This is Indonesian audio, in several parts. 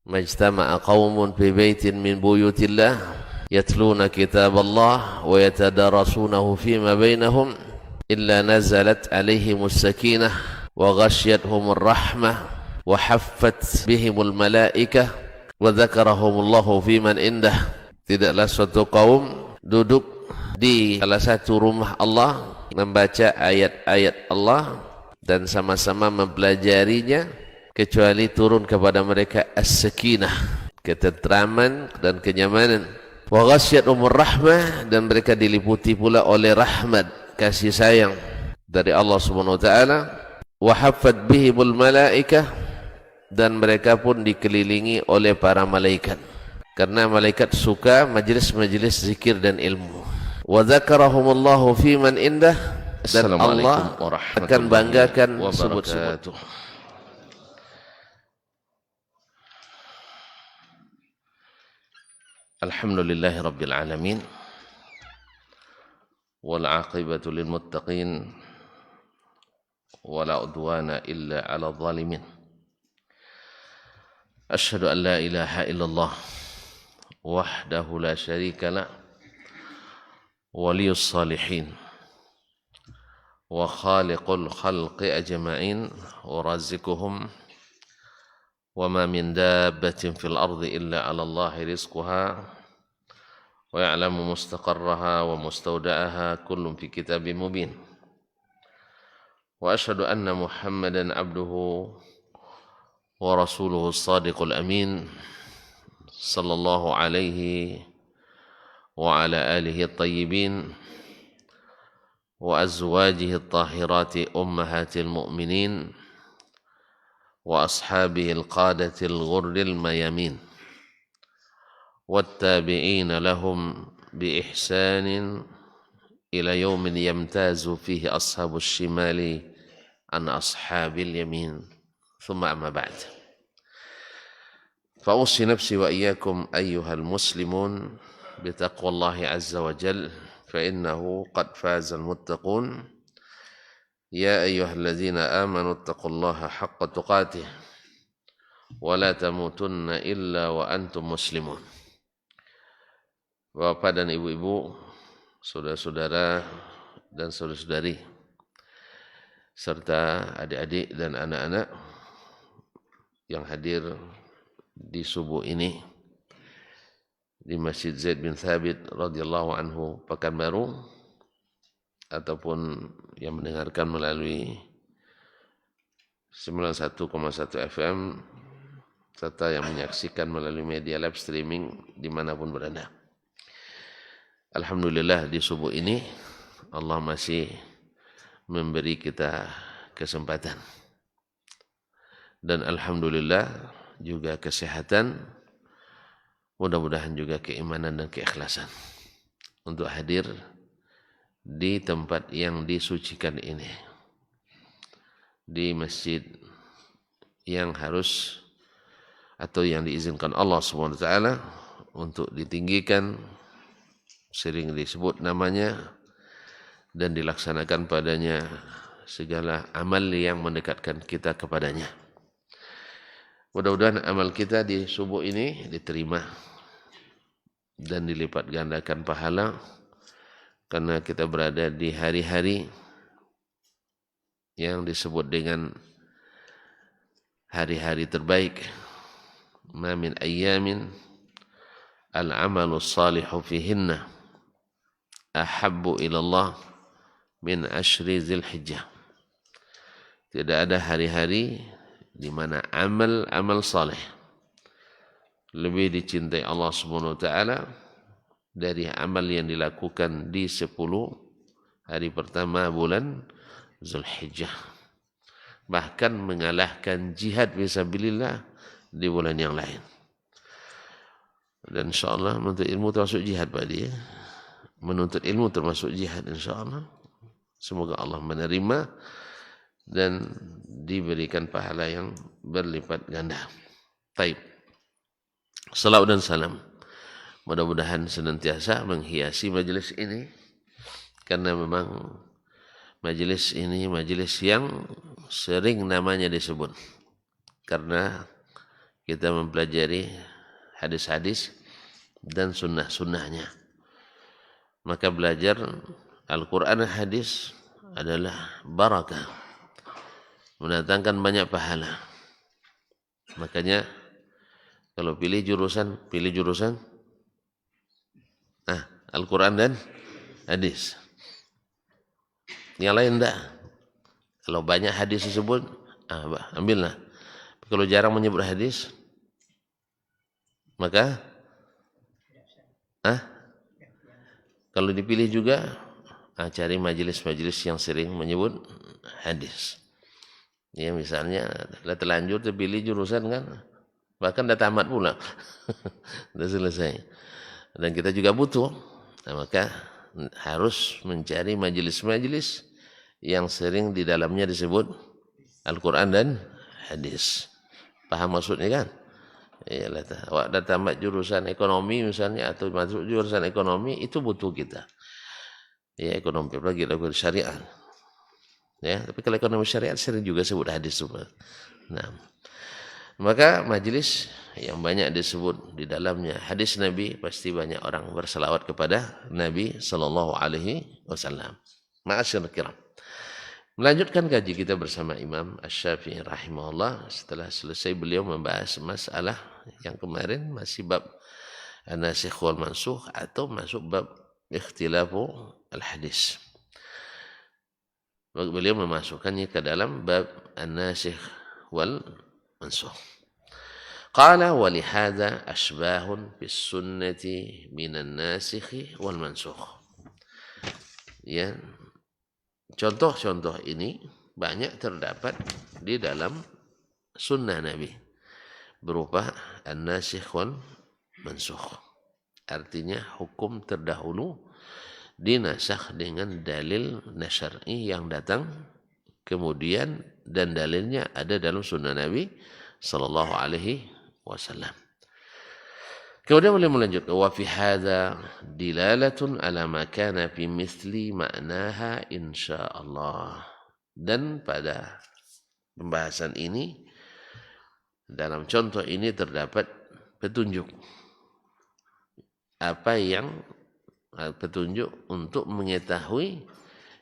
majtama'a qaumun fi baitin min buyutillah yatluna kitaballah wa yatadarasunahu fima bainahum illa nazalat alaihimus sakinah wa ghasyiyatuhumur rahmah wa haffat bihimul malaikah wa dzakarahumullahu fiman indah. Tidaklah suatu kaum duduk di salah satu rumah Allah membaca ayat-ayat Allah dan sama-sama mempelajarinya kecuali turun kepada mereka as-sakinah, ketentraman dan kenyamanan. Wa ghasyiyatuhumur rahmah, dan mereka diliputi pula oleh rahmat, kasih sayang dari Allah Subhanahu wa taala. Wa haffat bihimul malaikah, dan mereka pun dikelilingi oleh para malaikat, karena malaikat suka majelis-majelis zikir dan ilmu. Wa dzakarahumullahu fiman indah, dan Allah akan banggakan sebut-sebut. Alhamdulillahi Rabbil Alamin, wal aqibatu lil muttaqin, wala udwana illa ala zalimin. Asyhadu an la ilaha illallah wahdahu la syarika la, waliyus salihin wa khaliqul khalqi ajma'in wa razikuhum wa ma min dabbatin fil ardi illa 'ala Allahi rizquha wa ya'lamu mustaqarraha wa mustawda'aha kullun fi kitabin mubin. Wa asyhadu anna Muhammadan 'abduhu wa rasuluhu as-sadiqul amin sallallahu alaihi wa ala alihi at-tayyibin wa azwajihi at-tahirati ummahatil mu'minin wa ashabihi al-qadatil ghurril mayamin wattabi'ina lahum bi ihsanin ila yaumin yamtazu fihi ashabus shimali an ashabil yamin. Thumma amma ba'd. Fa usi nafsi wa iyyakum ayyuhal muslimun bi taqwallahi azza wa jalla, fa innahu qad fazal muttaqun. Ya ayyuhalladzina amanu taqullaha haqqa tuqatih wa la tamutunna illa wa antum muslimun. Bapak dan ibu-ibu, saudara-saudara dan saudara-saudari, serta adik-adik dan anak-anak yang hadir di subuh ini di Masjid Zaid bin Thabit radhiyallahu anhu Pekanbaru, ataupun yang mendengarkan melalui 91,1 FM, serta yang menyaksikan melalui media live streaming dimanapun berada. Alhamdulillah, di subuh ini Allah masih memberi kita kesempatan, dan alhamdulillah juga kesehatan, mudah-mudahan juga keimanan dan keikhlasan untuk hadir di tempat yang disucikan ini, di masjid yang harus atau yang diizinkan Allah Subhanahu wa taala untuk ditinggikan, sering disebut namanya, dan dilaksanakan padanya segala amal yang mendekatkan kita kepadanya. Mudah-mudahan amal kita di subuh ini diterima dan dilipat gandakan pahala, karena kita berada di hari-hari yang disebut dengan hari-hari terbaik. Ma min ayyamin al-amalu salihu fihinna ahabbu ilallah min ashri Dzulhijjah. Tidak ada hari-hari di mana amal saleh lebih dicintai Allah Subhanahu wa taala dari amal yang dilakukan di 10 hari pertama bulan Dzulhijjah. Bahkan mengalahkan jihad fisabilillah di bulan yang lain. Dan insyaallah menuntut ilmu termasuk jihad Pak dia. Menuntut ilmu termasuk jihad insyaallah. Semoga Allah menerima dan diberikan pahala yang berlipat ganda. Taib. Salawat dan salam mudah-mudahan senantiasa menghiasi majelis ini, karena memang majelis ini majelis yang sering namanya disebut, karena kita mempelajari hadis-hadis dan sunnah-sunnahnya. Maka belajar Al-Quran dan hadis adalah barakah, mendatangkan banyak pahala. Makanya kalau pilih jurusan Al-Quran dan hadis. Yang lain enggak. Kalau banyak hadis disebut, ambillah. Kalau jarang menyebut hadis, maka kalau dipilih juga, cari majelis-majelis yang sering menyebut hadis. Ya misalnya, terlanjur terpilih jurusan kan, bahkan dah tamat pula, dah selesai. Dan kita juga butuh, maka harus mencari majelis-majelis yang sering di dalamnya disebut Al-Quran dan hadis. Paham maksudnya kan? Iyalah, awak dah tamat jurusan ekonomi misalnya atau masuk jurusan ekonomi, itu butuh kita. Ya ekonomi apalagi lagu syariat. Ya, tapi kalau ekonomi syariat sering juga sebut hadis juga. Nah, maka majelis yang banyak disebut di dalamnya hadis Nabi, pasti banyak orang berselawat kepada Nabi sallallahu alaihi wasallam. Ma'asyiral kiram. Melanjutkan kaji kita bersama Imam Asy-Syafi'i rahimahullah. Setelah selesai beliau membahas masalah yang kemarin masih bab an-nasikh wal mansukh atau masuk bab ikhtilafu al-hadis. Beliau memasukkannya ke dalam bab an-nasikh wal mansukh. Qala wa li hadza ashbahun bis sunnati minan nasikh wal mansukh. Ya. Contoh-contoh ini banyak terdapat di dalam sunnah Nabi berupa an-nasikh wal mansukh. Artinya hukum terdahulu dinasakh dengan dalil syar'i yang datang kemudian, dan dalilnya ada dalam sunnah Nabi sallallahu alaihi wasallam. Kemudian boleh melanjutkan wa fi hadza dilalatun ala ma kana fi mithli ma'naha insyaallah. Dan pada pembahasan ini, dalam contoh ini terdapat petunjuk petunjuk untuk mengetahui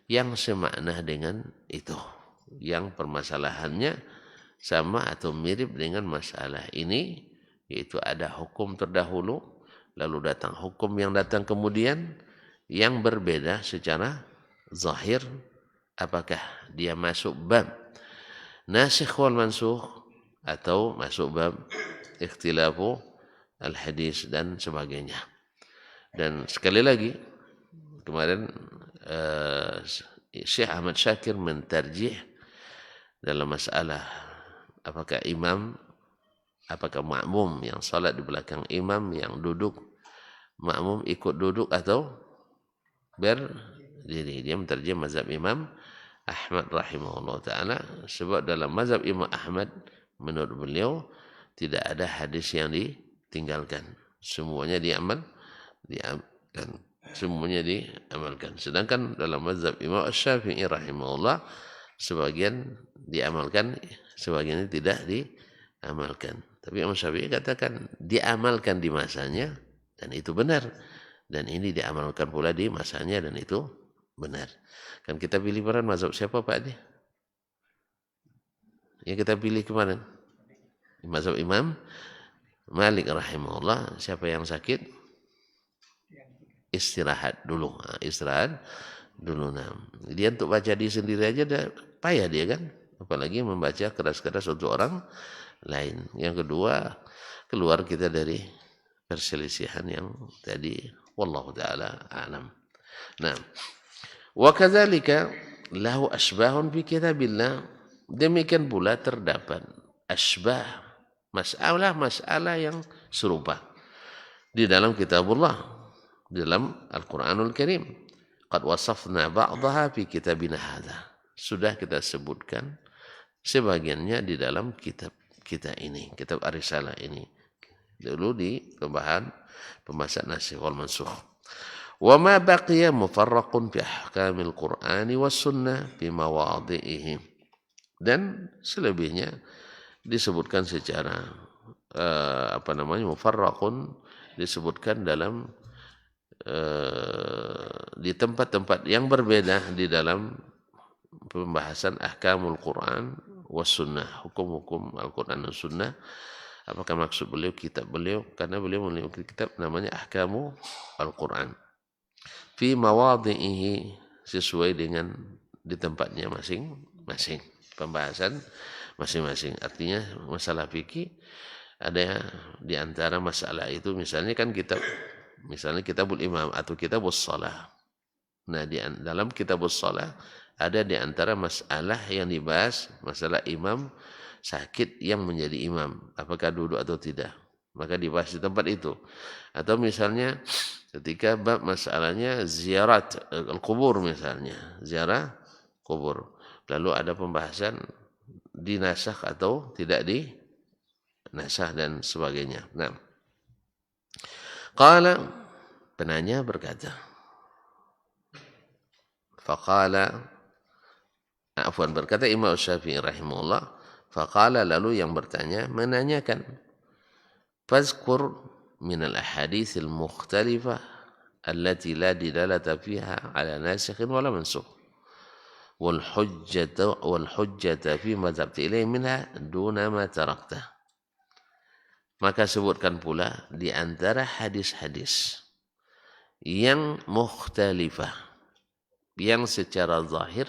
yang semakna dengan itu, yang permasalahannya sama atau mirip dengan masalah ini, yaitu ada hukum terdahulu, lalu datang hukum yang datang kemudian, yang berbeda secara zahir, apakah dia masuk bab nasikh wal mansukh atau masuk bab ikhtilafu al-hadis dan sebagainya. Dan sekali lagi, kemarin Syekh Ahmad Syakir mentarjih dalam masalah apakah makmum yang salat di belakang imam yang duduk, makmum ikut duduk atau berdiri. Dia mentarjih mazhab Imam Ahmad rahimahullah ta'ala, sebab dalam mazhab Imam Ahmad menurut beliau tidak ada hadis yang ditinggalkan, semuanya diamalkan. Sedangkan dalam mazhab Imam Asy-Syafi'i rahimahullah, sebagian diamalkan, sebagian tidak diamalkan. Tapi Imam Syafi'i katakan diamalkan di masanya dan itu benar, dan ini diamalkan pula di masanya dan itu benar. Kan kita pilih kemarin mazhab siapa Pak Adi? Yang kita pilih kemarin mazhab Imam Malik rahimahullah. Siapa yang sakit? Istirahat dulu. Istirahat dulu. Dia untuk baca diri sendiri aja dah payah dia kan, apalagi membaca keras-keras untuk orang lain. Yang kedua, keluar kita dari perselisihan yang tadi. Wallahu ta'ala a'lam. Nah, wa kadzalika lahu asbahun fi kitabillah. Demikian pula terdapat asbah, masalah yang serupa di dalam kitabullah, di dalam Al-Quranul Karim. Qad wasafna ba'daha fi kitabina hadha. Sudah kita sebutkan sebagiannya di dalam kitab kita ini, kitab Ar-Risalah ini. Dulu di pembahasan nasikh wal mansukh. Wa ma baqiya mufarraqun fi ahkamil Qur'ani was sunnah fi mawadhi'ihi. Dan selebihnya disebutkan secara mufarraqun disebutkan dalam di tempat-tempat yang berbeda di dalam pembahasan ahkamul Quran was sunnah, hukum-hukum Al-Quran dan sunnah. Apakah maksud beliau kitab beliau? Karena beliau memiliki kitab namanya Ahkamu Al-Quran. Fi mawadhi'ihi, sesuai dengan di tempatnya masing-masing. Pembahasan masing-masing. Artinya masalah fikih ada di antara masalah itu, misalnya kan kitabul imam atau kitabus shalah. Nah, di dalam kitabus shalah ada di antara masalah yang dibahas masalah imam sakit yang menjadi imam, apakah duduk atau tidak, maka dibahas di tempat itu. Atau misalnya ketika bab masalahnya ziarat al-kubur, misalnya ziarah kubur, lalu ada pembahasan dinasakh atau tidak dinasakh dan sebagainya. Nah, qala, penanya berkata, berkata Imam Syafi'i rahimahullah, faqala, lalu yang bertanya menanyakan, fazkur min al-ahaditsil mukhtalifah allati la dilalata fiha ala nasikhin wala mansukh wal hujjata fi ma zabta ilaihi minha duna ma tarakta. Maka sebutkan pula di antara hadis-hadis yang mukhtalifah, yang secara zahir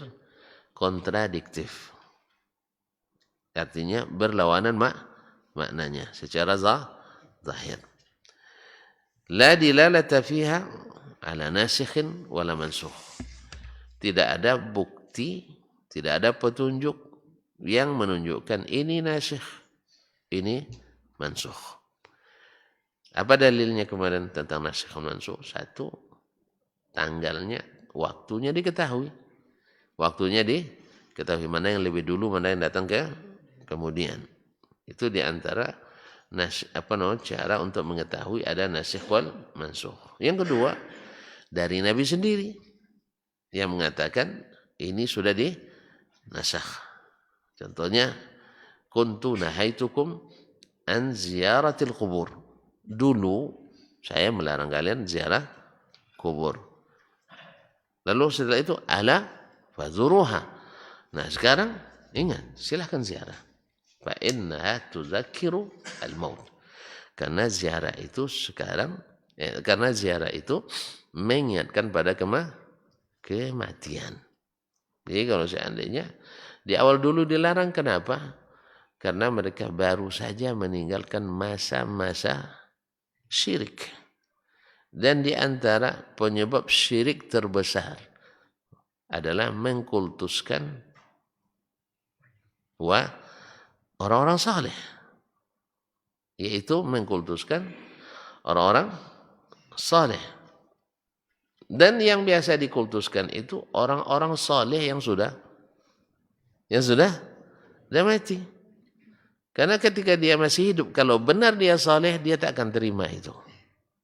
kontradiktif, artinya berlawanan maknanya secara zahir. La dilalata fiha ala nasikhin wala mansukh. Tidak ada bukti, tidak ada petunjuk yang menunjukkan ini nasikh, ini mansukh. Apa dalilnya kemarin tentang nasikh dan mansukh? Satu, tanggalnya, waktunya diketahui. Waktunya diketahui, mana yang lebih dulu, mana yang datang kemudian. Itu diantara cara untuk mengetahui ada nasikh wal mansukh. Yang kedua, dari Nabi sendiri yang mengatakan ini sudah dinasakh. Contohnya, kuntu nahaitukum an ziyaratil kubur. Dulu saya melarang kalian ziarah kubur. Lalu setelah itu ala fazuruha. Nah, sekarang ingat, silahkan ziarah. Fa innaha tudzakiru al-maut. Karena ziarah itu mengingatkan pada kematian. Jadi kalau seandainya di awal dulu dilarang, kenapa? Karena mereka baru saja meninggalkan masa-masa syirik. Dan di antara penyebab syirik terbesar adalah mengkultuskan orang-orang saleh, yaitu mengkultuskan orang-orang saleh. Dan yang biasa dikultuskan itu orang-orang saleh yang sudah mati. Karena ketika dia masih hidup, kalau benar dia saleh, dia tak akan terima itu.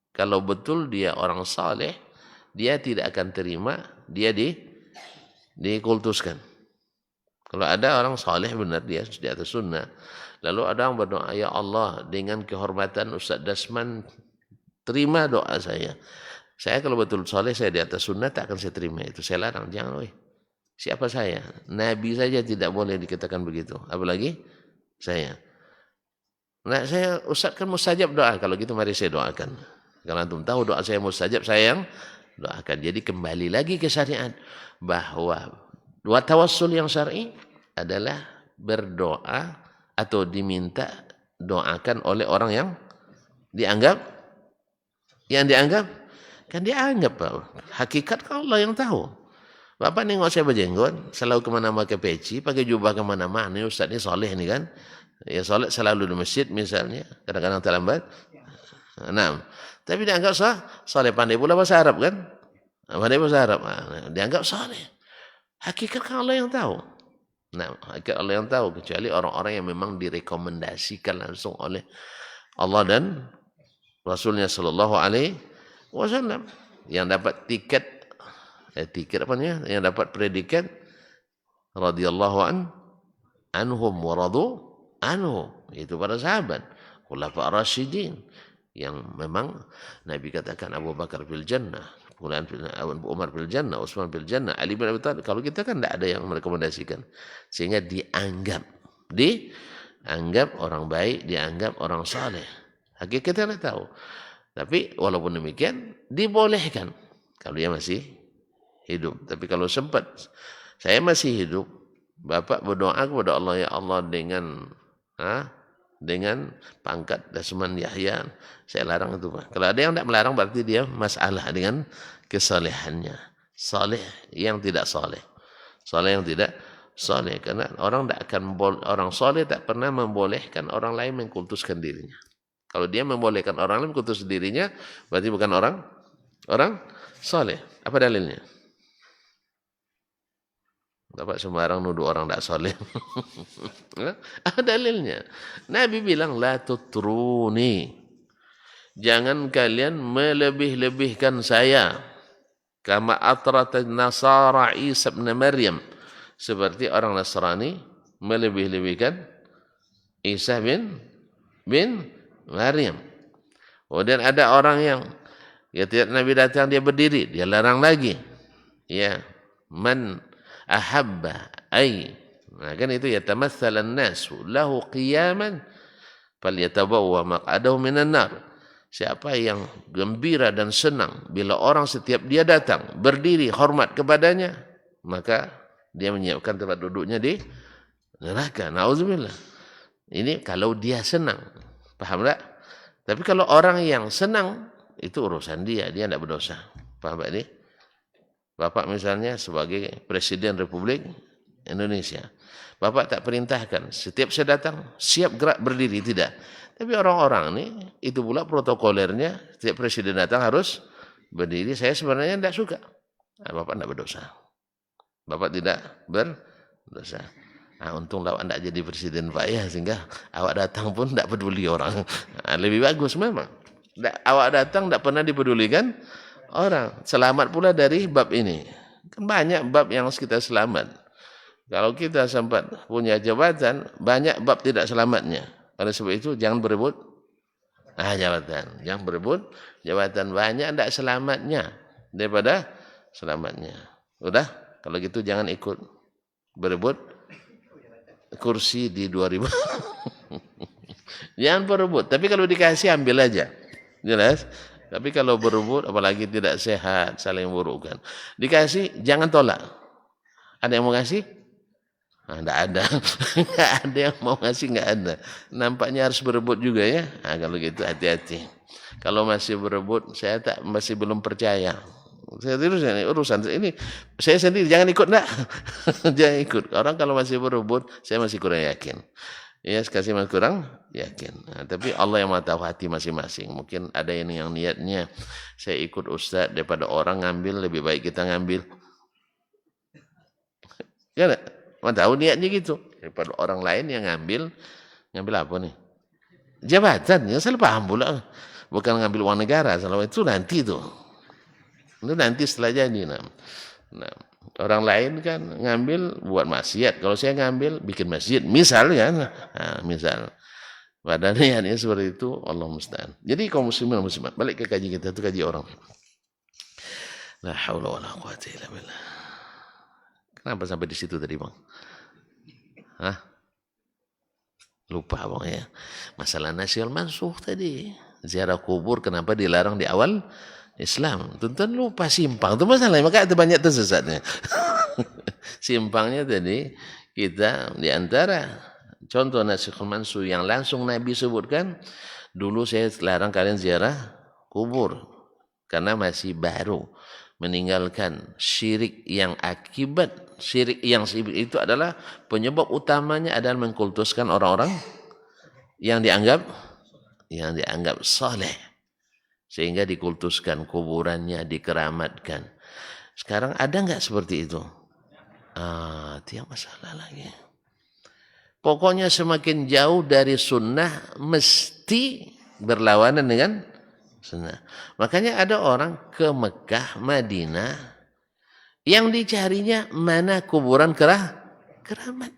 Kalau betul dia orang saleh, dia tidak akan terima dia dikultuskan. Kalau ada orang saleh benar, dia di atas sunnah, lalu ada yang berdoa, ya Allah, dengan kehormatan Ustaz Dasman, terima doa saya. Saya kalau betul saleh, saya di atas sunnah, tak akan saya terima itu. Saya larang, jangan. Siapa saya? Nabi saja tidak boleh dikatakan begitu, apalagi saya. Nah, saya Ustaz kan mustajab doa. Kalau gitu mari saya doakan. Kalau antum tahu doa saya mustajab, saya yang doakan. Jadi kembali lagi ke syariat, bahwa tawassul yang syar'i adalah berdoa atau diminta doakan oleh orang yang dianggap kan dianggap. Hakikat kan Allah yang tahu. Bapak nengok saya berjenggot, selalu kemana-mana pakai peci, pakai jubah kemana-mana. Ustaz ini soleh nih kan. Ya solat selalu di masjid misalnya, kadang-kadang terlambat. Nah, tapi dianggap soleh, pandai pula bahasa Arab kan? Pandai bahasa Arab, dianggap soleh. Hakikat kan Allah yang tahu. Nah, hakikat Allah yang tahu, kecuali orang-orang yang memang direkomendasikan langsung oleh Allah dan Rasulnya Sallallahu Alaihi Wasallam, yang dapat tiket yang dapat predikat radhiyallahu anhum wa radu anhu, itu para sahabat. khulafa ar-rasyidin yang memang Nabi katakan Abu Bakar fil jannah, kemudian Umar fil jannah, Utsman fil jannah, Ali bin Abi Thalib. Kalau kita kan tidak ada yang merekomendasikan, sehingga dianggap orang baik, dianggap orang saleh. Hakikatnya tidak tahu. Tapi walaupun demikian dibolehkan kalau dia masih hidup. Tapi kalau sempat saya masih hidup, Bapak berdoa kepada Allah, ya Allah dengan pangkat Desmond Yahya, saya larang itu Pak. Kalau ada yang tidak melarang berarti dia masalah dengan kesalehannya. Saleh yang tidak saleh. Saleh yang tidak saleh. Karena orang saleh tak pernah membolehkan orang lain mengkultuskan dirinya. Kalau dia membolehkan orang lain mengkultus dirinya, berarti bukan orang saleh. Apa dalilnya? Bapak sembarang nuduh orang tak soleh. Apa dalilnya? Nabi bilang, la tutruni. Jangan kalian melebih-lebihkan saya. Kama atrat Nasara Isa bin Maryam. Seperti orang Nasrani melebih-lebihkan Isa bin Maryam. Kemudian ada orang yang tiap Nabi datang dia berdiri, dia larang lagi. Ya, man ahabba kan itu yatamassal an-nas lahu qiyaman falyatabawwa maq'adahu minan nar. Siapa yang gembira dan senang bila orang setiap dia datang berdiri hormat kepadanya, maka dia menyiapkan tempat duduknya di neraka. Nauzubillah. Ini kalau dia senang. Paham tak? Tapi kalau orang yang senang itu urusan dia tidak berdosa. Paham tak ini? Bapak misalnya sebagai Presiden Republik Indonesia, Bapak tak perintahkan setiap saya datang siap gerak berdiri, tidak. Tapi orang-orang ini itu pula protokolernya, setiap Presiden datang harus berdiri. Saya sebenarnya tidak suka. Bapak tidak berdosa. Bapak tidak berdosa. Untung awak tidak jadi Presiden Pak ya, sehingga awak datang pun tidak peduli orang. Lebih bagus memang. Awak datang tidak pernah dipedulikan orang. Selamat pula dari bab ini. Kan banyak bab yang harus kita selamat. Kalau kita sempat punya jabatan, banyak bab tidak selamatnya. Oleh sebab itu jangan berebut jabatan. Jangan berebut jabatan, banyak tidak selamatnya daripada selamatnya. Udah, kalau gitu jangan ikut berebut kursi di 2000. Jangan berebut, tapi kalau dikasih ambil aja. Jelas? Tapi kalau berebut, apalagi tidak sehat, saling burukkan. Dikasih, jangan tolak. Ada yang mau ngasih? Tidak ada. Tidak ada yang mau ngasih, tidak ada. Nampaknya harus berebut juga ya. Kalau gitu hati-hati. Kalau masih berebut, saya masih belum percaya. Saya terus urusan ini, saya sendiri jangan ikut enggak. Jangan ikut. Orang kalau masih berebut, saya masih kurang yakin. Ya, sekali masih kurang yakin. Tapi Allah yang tahu hati masing-masing. Mungkin ada yang niatnya saya ikut ustaz daripada orang ngambil, lebih baik kita ngambil. Ya enggak? Tahu niatnya gitu. Daripada orang lain yang ngambil apa nih? Jabatan. Ya salah paham pula. Bukan ngambil uang negara, salah itu nanti tuh. Itu nanti setelah jadi. Nah, orang lain kan ngambil buat maksiat. Kalau saya ngambil bikin masjid, misal kan. Misal. Padahal niatnya seperti itu, Allah musta'an. Jadi kaum muslimin dan muslimat, balik ke kaji kita, itu kaji orang. La haula wala quwwata illa billah. Kenapa sampai di situ tadi, Bang? Lupa, Bang ya. Masalah nasyil mansuh tadi. Ziarah kubur kenapa dilarang di awal Islam? Tuan-tuan lupa simpang. Itu masalahnya, maka ada banyak tersesatnya. Simpangnya tadi kita diantara contoh nasikul mansuh yang langsung Nabi sebutkan, dulu saya larang kalian ziarah kubur karena masih baru, meninggalkan syirik yang akibat syirik yang itu adalah penyebab utamanya adalah mengkultuskan orang-orang yang dianggap saleh, sehingga dikultuskan kuburannya, dikeramatkan. Sekarang ada enggak seperti itu? Itu yang masalah lagi. Pokoknya semakin jauh dari sunnah mesti berlawanan dengan sunnah. Makanya ada orang ke Mekah, Madinah yang dicarinya mana kuburan keramat.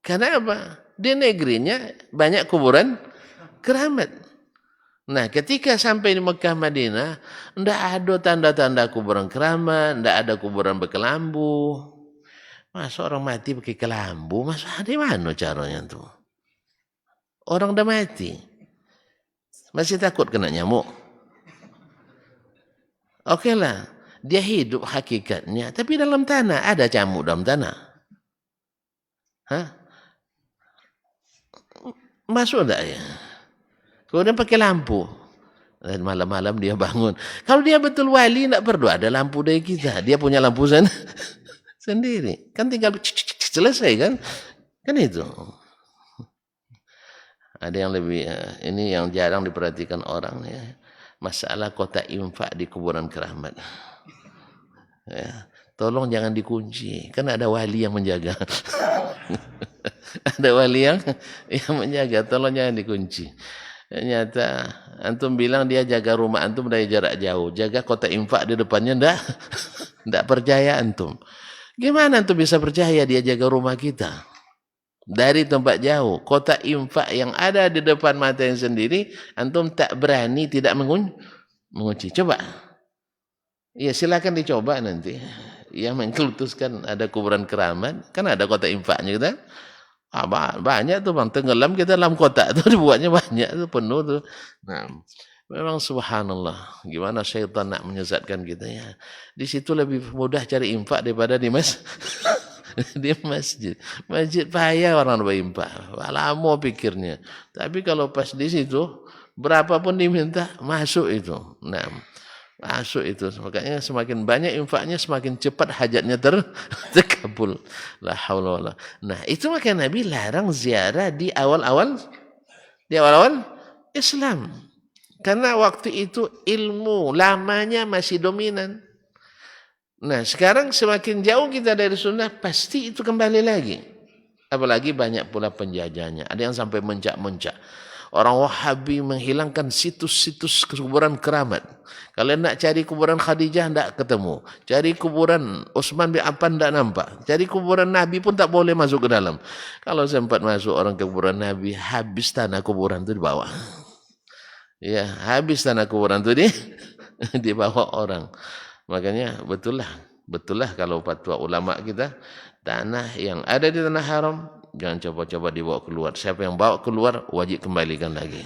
Karena apa? Di negerinya banyak kuburan keramat. Nah, ketika sampai di Mekah Madinah, tidak ada tanda-tanda kuburan keramat, tidak ada kuburan berkelambu. Masa orang mati pakai kelambu? Masa di mana caranya tuh? Orang udah mati. Masih takut kena nyamuk? Oke lah, dia hidup hakikatnya. Tapi dalam tanah, ada camuk dalam tanah. Hah? Masuk enggak ya? Kemudian pakai lampu. Dan malam-malam dia bangun. Kalau dia betul wali, tidak perlu ada lampu dari kita. Dia punya lampu sendiri. Kan tinggal selesai kan? Kan itu. Ada yang lebih, ini yang jarang diperhatikan orang ya. Masalah kotak infak di kuburan keramat. Ya. Tolong jangan dikunci. Kan ada wali yang menjaga. Ada wali yang menjaga. Tolong jangan dikunci. Ternyata antum bilang dia jaga rumah antum dari jarak jauh. Jaga kotak infak di depannya ndak percaya antum. Gimana antum bisa percaya dia jaga rumah kita? Dari tempat jauh, kotak infak yang ada di depan mata yang sendiri, antum tak berani tidak mengunci. Coba. Ya silakan dicoba nanti. Yang mengkultuskan ada kuburan keramat, kan ada kotak infaknya kita. Banyak tuh bang, tenggelam kita dalam kotak tuh dibuatnya banyak tuh penuh tuh. Nah, memang subhanallah, gimana syaitan nak menyesatkan kita ya. Di situ lebih mudah cari infak daripada di di masjid. Masjid payah orang berinfak. Lama pikirnya. Tapi kalau pas di situ, berapapun diminta masuk itu. Nah, masuk itu. Makanya semakin banyak infaknya, semakin cepat hajatnya terkabul. La haula wala. Nah, itu makanya Nabi larang ziarah di awal-awal Islam. Karena waktu itu ilmu lamanya masih dominan. Nah, sekarang semakin jauh kita dari sunnah, pasti itu kembali lagi. Apalagi banyak pula penjajahnya. Ada yang sampai mencak-mencak. Orang Wahabi menghilangkan situs-situs kuburan keramat. Kalau nak cari kuburan Khadijah, tidak ketemu. Cari kuburan Utsman bin Affan, tidak nampak. Cari kuburan Nabi pun tak boleh masuk ke dalam. Kalau sempat masuk orang ke kuburan Nabi, habis tanah kuburan itu dibawa. Ya, habis tanah kuburan itu dibawa orang. Makanya betul lah kalau fatwa ulama kita, tanah yang ada di tanah haram jangan coba-coba dibawa keluar. Siapa yang bawa keluar wajib kembalikan lagi.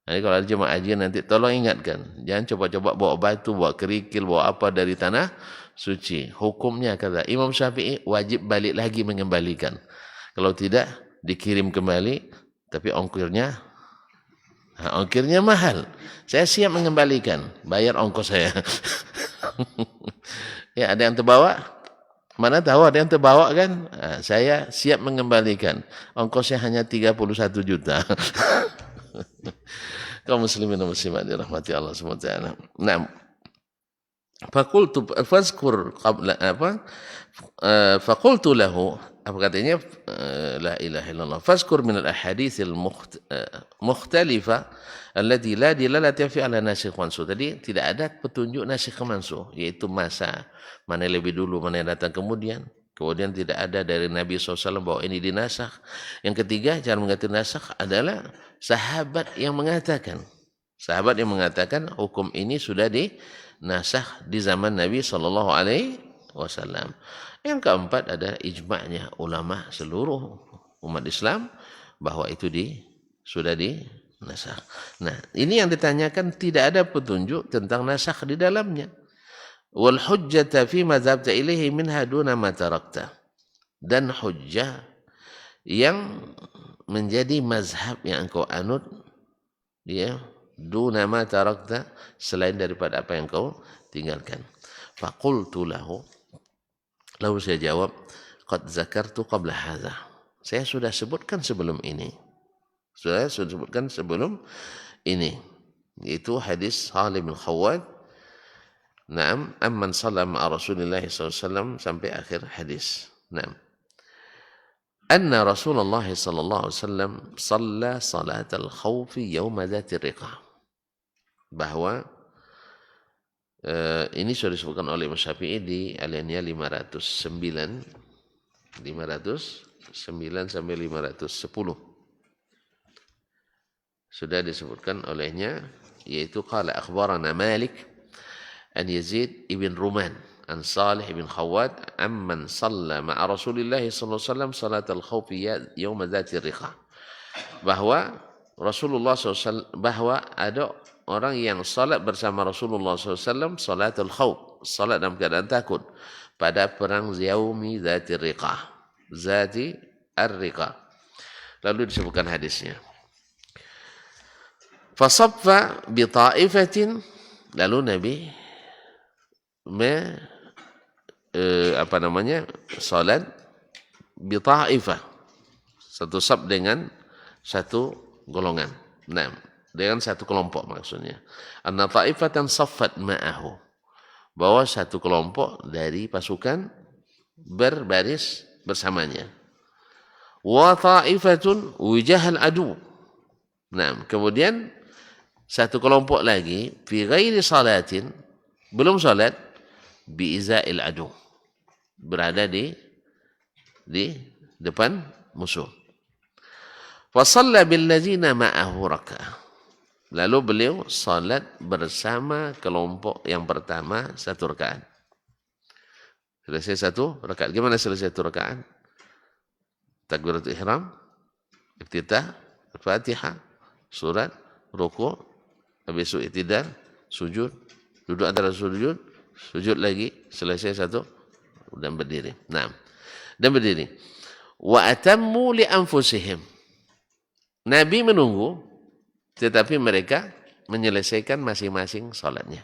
Jadi kalau ada jemaah haji nanti tolong ingatkan, jangan coba-coba bawa batu, bawa kerikil, bawa apa dari tanah suci. Hukumnya kata Imam Syafi'i wajib balik lagi mengembalikan. Kalau tidak dikirim kembali, tapi ongkirnya mahal. Saya siap mengembalikan, bayar ongkos saya. Ya, ada yang terbawa? Mana tahu ada yang terbawa kan? Nah, saya siap mengembalikan. Ongkosnya hanya 31 juta. Kaum muslimin dan muslimat dirahmati Allah SWT. Nah, faqultu lahu, apa katanya? La ilaha illallah. Fazkur min al-ahaditsil mukhtalifa allati la dilalata fi ala nasikh mansukh. Tadi tidak ada petunjuk nasikh mansukh, yaitu masa mana lebih dulu, mana yang datang kemudian. Kemudian tidak ada dari Nabi SAW bahwa ini dinasakh. Yang ketiga, cara mengerti nasakh adalah sahabat yang mengatakan hukum ini sudah dinasakh di zaman Nabi SAW. Yang keempat ada ijma'nya ulama seluruh umat Islam bahwa itu sudah dinasakh. Nah, ini yang ditanyakan, tidak ada petunjuk tentang nasakh di dalamnya. Wal hujjata fi ma dzhabta ilaihi minha duna ma tarakta. Dan hujjah yang menjadi mazhab yang engkau anut, dia duna ma tarakta, selain daripada apa yang kau tinggalkan. Faqultu lahu, lalu saya jawab, qad zakartu qabla hadza. Saya sudah sebutkan sebelum ini. Yaitu hadis Salim bin Khawwad. Naam, amman sallama Rasulullah SAW sampai akhir hadis. Naam. Anna Rasulullah sallallahu alaihi wasallam shalla salatal khawfi yauma dzatir riqah. Bahwa ini sudah disebutkan oleh Imam Syafi'i di alinea 509 sampai 510. sudah disebutkan olehnya, yaitu qala akhbarana Malik an Yazid ibn Ruman an Salih ibn Khawwat amman shalla ma'a Rasulillah sallallahu alaihi wasallam salat al-khawf yaum dzati riqah, bahwa Rasulullah SAW, bahwa ada orang yang salat bersama Rasulullah SAW salatul khawf, salat dalam keadaan takut pada perang yaumi dzati riqah, zati ar-riqah. Lalu disebutkan hadisnya. Fasaffa bi ta'ifatin, lalu Nabi salat bi ta'ifah, satu saf dengan satu golongan. Nah, dengan satu kelompok maksudnya. Anna ta'ifatan saffat ma'ahu, bahwa satu kelompok dari pasukan berbaris bersamanya. Wa ta'ifatun wijahal adu. Nah, kemudian satu kelompok lagi fi ghairi salatin, belum salat, bi iza'il adu, berada di depan musuh. Fa shalla bil ladzina ma'ahu raka'ah, lalu beliau salat bersama kelompok yang pertama satu rakaat. Selesai satu rakaat. Gimana selesai satu rakaat? Takbiratul ihram, iftitah, Fatihah, surat, ruku', habis itu i'tidal, sujud, duduk antara sujud, sujud lagi, selesai satu, dan berdiri. Nah, dan berdiri. Wa atammu li anfusihim, Nabi menunggu, tetapi mereka menyelesaikan masing-masing salatnya.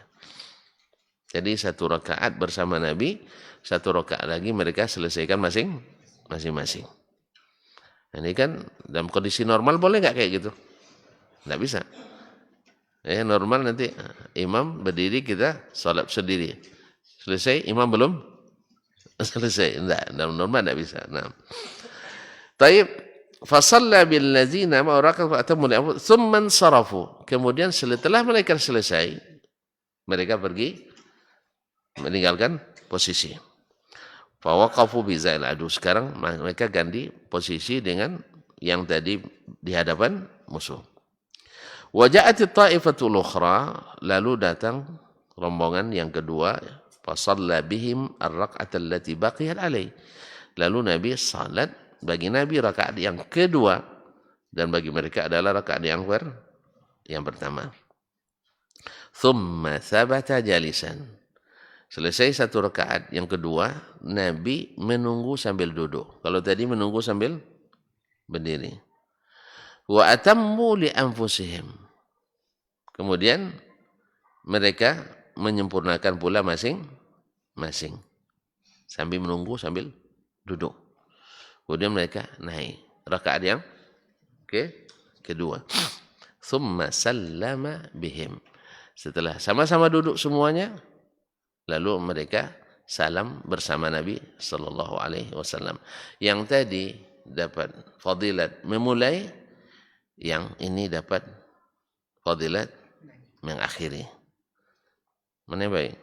Jadi satu rakaat bersama Nabi, satu rakaat lagi mereka selesaikan masing-masing. Ini kan dalam kondisi normal boleh nggak kayak gitu? Nggak bisa. Normal nanti imam berdiri, kita salat sendiri. Selesai, imam belum selesai. Enggak, dalam normal nggak bisa. Nah. Taib, fasalla bil ladzina ma'araka fa'atamu li'afu thumma sarafu. Kemudian setelah mereka selesai, mereka pergi meninggalkan posisi. Fa waqafu bi zail adu. Sekarang mereka ganti posisi dengan yang tadi di hadapan musuh. Waja'atit ta'ifatul ukhra, lalu datang rombongan yang kedua, fa shalla bihim ar-rak'at allati baqiyat alai. Lalu Nabi salat bagi Nabi rakaat yang kedua, dan bagi mereka adalah rakaat yang pertama. Thumma thabata jalisan. Selesai satu rakaat yang kedua, Nabi menunggu sambil duduk. Kalau tadi menunggu sambil berdiri. Wa atammu li anfusihim. Kemudian mereka menyempurnakan pula masing-masing. Sambil menunggu sambil duduk. Kemudian mereka naik rakaat yang kedua. Thumma sallama bihim. Setelah sama-sama duduk semuanya, lalu mereka salam bersama Nabi sallallahu alaihi wasallam. Yang tadi dapat fadilat memulai, yang ini dapat fadilat mengakhiri. Mana yang baik?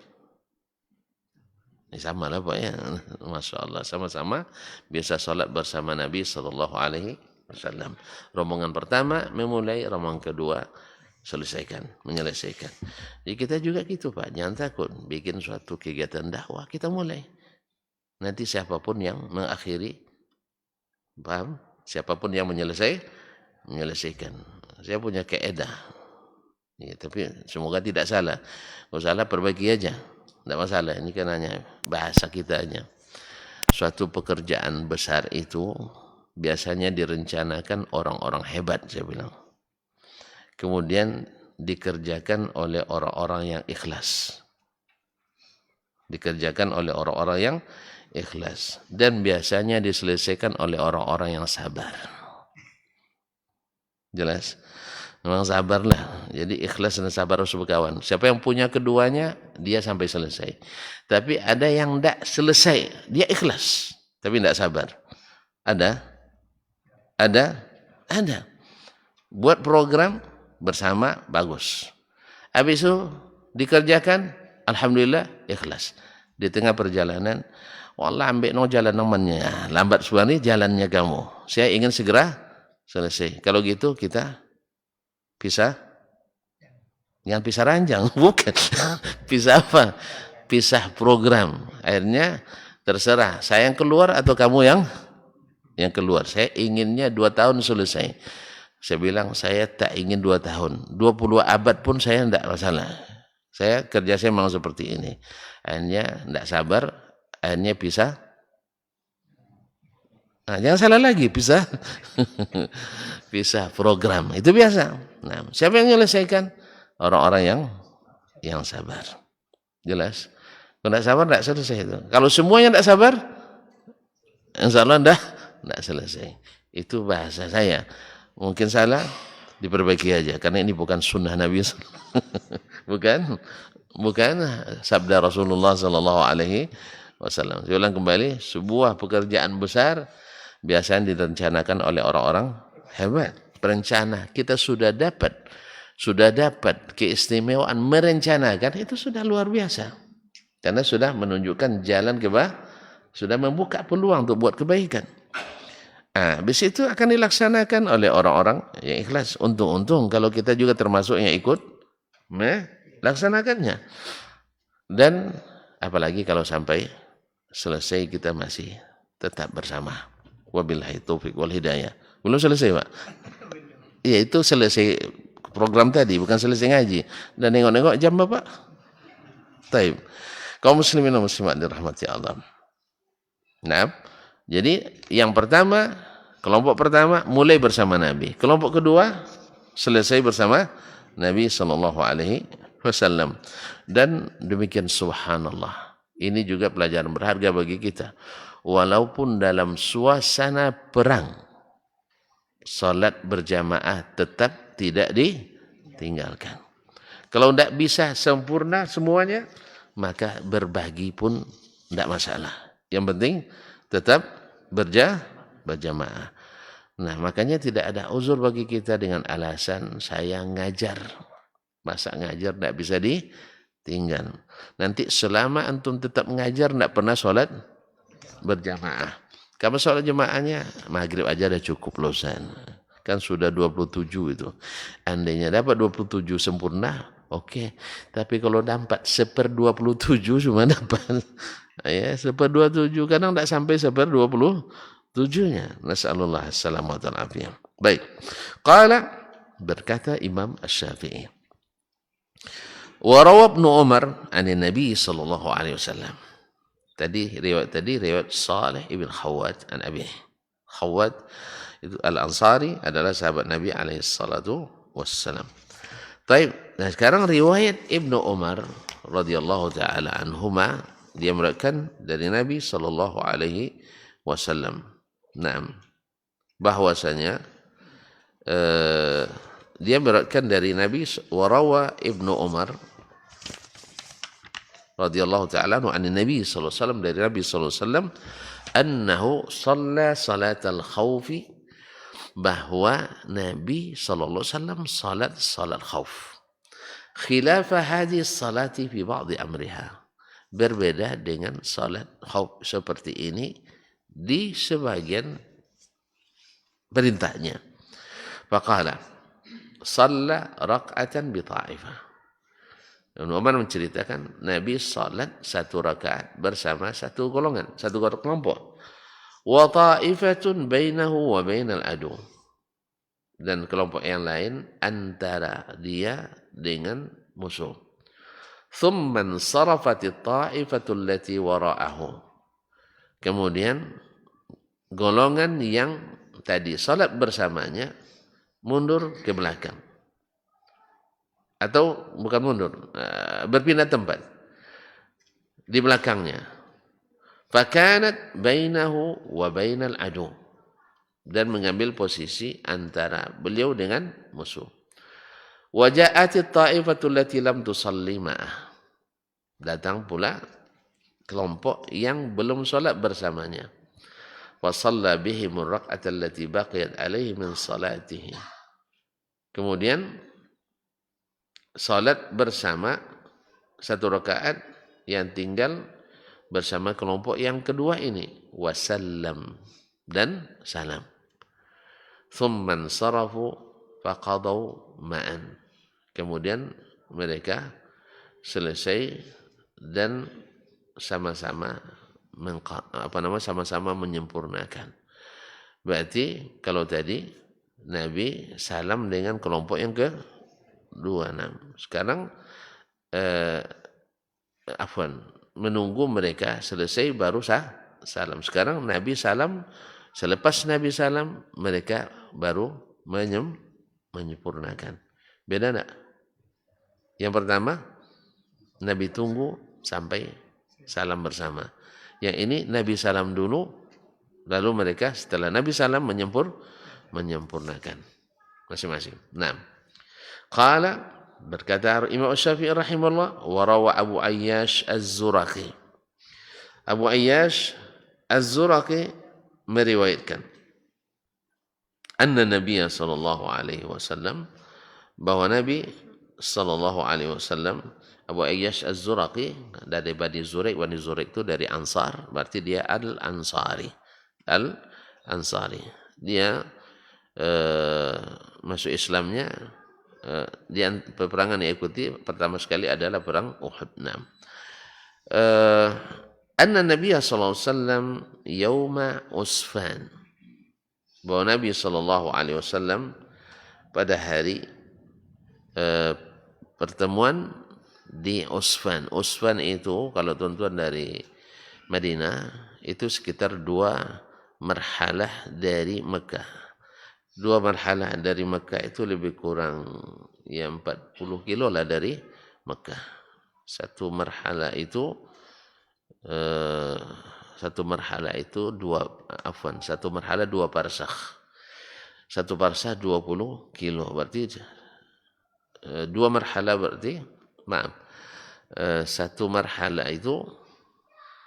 Ini sama lah Pak ya. Masya Allah, sama-sama biasa salat bersama Nabi sallallahu alaihi wasallam. Rombongan pertama memulai, rombongan kedua menyelesaikan. Jadi kita juga gitu Pak, jangan takut bikin suatu kegiatan dakwah, kita mulai. Nanti siapapun yang mengakhiri, paham? Siapapun yang menyelesaikan. Saya punya keedah. Ya, tapi semoga tidak salah. Kalau salah perbaiki aja. Tidak masalah, ini kan hanya bahasa kita aja. Suatu pekerjaan besar itu biasanya direncanakan orang-orang hebat, saya bilang. Kemudian dikerjakan oleh orang-orang yang ikhlas. Dikerjakan oleh orang-orang yang ikhlas. Dan biasanya diselesaikan oleh orang-orang yang sabar. Jelas? Memang sabarlah. Jadi ikhlas dan sabar harus berkawan. Siapa yang punya keduanya, dia sampai selesai. Tapi ada yang tidak selesai, dia ikhlas, tapi tidak sabar. Ada. Buat program bersama, bagus. Habis itu dikerjakan, alhamdulillah, ikhlas. Di tengah perjalanan, wallah ambil no jalan namanya. Lambat suami jalannya kamu. Saya ingin segera selesai. Kalau gitu kita Pisah? Yang pisah ranjang, bukan. Pisah apa? Pisah program. Akhirnya terserah, saya yang keluar atau kamu yang keluar. Saya inginnya 2 tahun selesai. Saya bilang, saya tak ingin 2 tahun. 20 abad pun saya tidak masalah. Kerja saya memang seperti ini. Akhirnya tidak sabar, akhirnya pisah. Nah, jangan salah lagi, pisah. Pisah program. Itu biasa. Nah, siapa yang menyelesaikan? Orang-orang yang sabar. Jelas? Kalau tidak sabar, tidak selesai itu. Kalau semuanya tidak sabar, insya Allah tidak selesai. Itu bahasa saya. Mungkin salah, diperbaiki aja. Karena ini bukan sunnah Nabi. bukan sabda Rasulullah Sallallahu Alaihi Wasallam. Saya ulang kembali, sebuah pekerjaan besar biasanya direncanakan oleh orang-orang hebat. Perencana, kita sudah dapat keistimewaan merencanakan, itu sudah luar biasa. Karena sudah menunjukkan jalan sudah membuka peluang untuk buat kebaikan. Habis itu akan dilaksanakan oleh orang-orang yang ikhlas. Untung-untung kalau kita juga termasuk yang ikut melaksanakannya. Dan apalagi kalau sampai selesai kita masih tetap bersama. Wabillahi taufiq wal hidayah. Belum selesai, Pak? Iya, itu selesai program tadi, bukan selesai ngaji. Dan nengok-nengok jam Bapak. Taib. Kaum muslimin dan muslimat dirahmati Allah. Nah, jadi yang pertama, kelompok pertama mulai bersama Nabi. Kelompok kedua selesai bersama Nabi sallallahu alaihi wasallam. Dan demikian subhanallah. Ini juga pelajaran berharga bagi kita. Walaupun dalam suasana perang, salat berjamaah tetap tidak ditinggalkan. Kalau tidak bisa sempurna semuanya, maka berbagi pun tidak masalah. Yang penting tetap berjamaah. Nah, makanya tidak ada uzur bagi kita dengan alasan saya ngajar. Masa ngajar tidak bisa ditinggal. Nanti selama antum tetap ngajar tidak pernah sholat berjamaah. Kamu sholat jamaahnya maghrib aja udah cukup losan. Kan sudah 27 itu. Andainya dapat 27 sempurna, oke. Tapi kalau dapat 1/27 cuma dapat. Ya, 1/27 kadang tidak sampai 1/27-nya. Nasallallahu alaihi wasallam. Baik. Qala, berkata Imam Asy-Syafi'i. Wa rawa Ibnu Umar an Nabi sallallahu alaihi wasallam. Riwayat Salih ibn Khawwat an Abi. Khawwat itu Al-Ansari, adalah sahabat Nabi alaihi salatu wassalam. Baik, nah sekarang riwayat Ibnu Umar radhiyallahu taala anhuma, dia meriwayatkan dari Nabi sallallahu alaihi wasallam. Naam. Bahwasanya dia meriwayatkan dari Nabi, warawa Ibnu Umar radhiyallahu taala anhu an Nabi sallallahu alaihi wasallam, dari Nabi sallallahu alaihi wasallam, annahu shalla salatal khaufi, bahwa Nabi sallallahu alaihi wasallam salat khauf. Khilafa hadhihi salati fi ba'd amriha. Berbeda dengan salat khauf seperti ini di sebagian perintahnya. Faqala shalla rak'atan bi ta'ifah. Ibnu Umar menceritakan Nabi salat 1 rakaat bersama satu golongan, satu kelompok. Wa ta'ifatun bainahu wa bainal adu, dan kelompok yang lain antara dia dengan musuh. Thumma sarafatit ta'ifatu allati wara'ahu. Kemudian golongan yang tadi salat bersamanya mundur ke belakang. Atau bukan mundur, berpindah tempat di belakangnya. Fakanat bainahu wa bainal adu, dan mengambil posisi antara beliau dengan musuh. Wa ja'atit ta'ifatul lati lam tusalli ma'ah. Datang pula kelompok yang belum salat bersamanya. Wa shalla bihim ar-rak'atal lati baqiyat alaihi min salatihi. Kemudian salat bersama 1 rakaat yang tinggal bersama kelompok yang kedua ini, wasallam, dan salam. Thumman sarafu, faqadau ma'an. Kemudian mereka selesai dan sama-sama sama-sama menyempurnakan. Berarti kalau tadi Nabi salam dengan kelompok yang kedua. Sekarang menunggu mereka selesai baru salam. Sekarang Nabi salam, selepas Nabi salam mereka baru menyempurnakan. Beda enggak? Yang pertama Nabi tunggu sampai salam bersama. Yang ini Nabi salam dulu, lalu mereka setelah Nabi salam menyempurnakan masing-masing. Qala, berkata Imam Syafi'i rahimahullah, wa rawa Abu Ayyash Az-Zuraqi. Abu Ayyash Az-Zuraqi meriwayatkan anna Nabiya sallallahu alaihi wasallam, bahwa Nabi sallallahu alaihi wasallam, Abu Ayyash Az-Zuraqi dari Bani Zuraik. Bani Zuraik itu dari Ansar, berarti dia Al-Ansari. Dia masuk Islamnya di peperangan yang ikuti pertama sekali adalah perang Uhud. Anna Nabiya sallallahu alaihi wasallam yauma Usfan, bahwa Nabi sallallahu alaihi wasallam pada hari pertemuan di Usfan. Usfan itu kalau tuan-tuan dari Madinah itu sekitar 2 marhalah dari Mekah. 2 marhalah dari Mekah itu lebih kurang 40 kilo lah dari Mekah. Satu marhalah itu 2 parsakh. 1 parsakh 20 kilo. Berarti 2 marhalah berarti, satu marhalah itu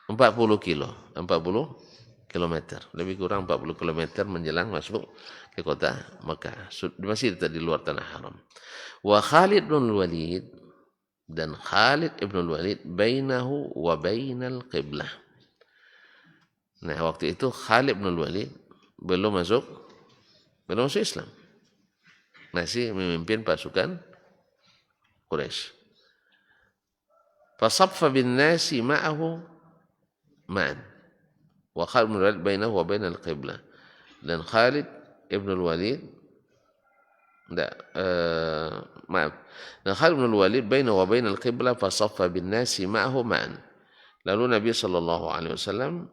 40 kilometer, lebih kurang 40 kilometer menjelang masuk ke kota Mekah, masih di luar tanah haram. Wa Khalid bin Walid, dan Khalid ibn Walid bainahu wa bainal qiblah. Waktu itu Khalid bin Walid belum masuk Islam, masih memimpin pasukan Quraisy. Fasaffa bin nasi ma'ahu ma'an wa Khalid bin Walid bainahu wa bainal qiblah. Dan Khalid ibn Walid dan Khalid bin Walid bainahu wa bainal qiblah fasaffa bin nasi ma'ahu ma'an. Lalu Nabi sallallahu alaihi wasallam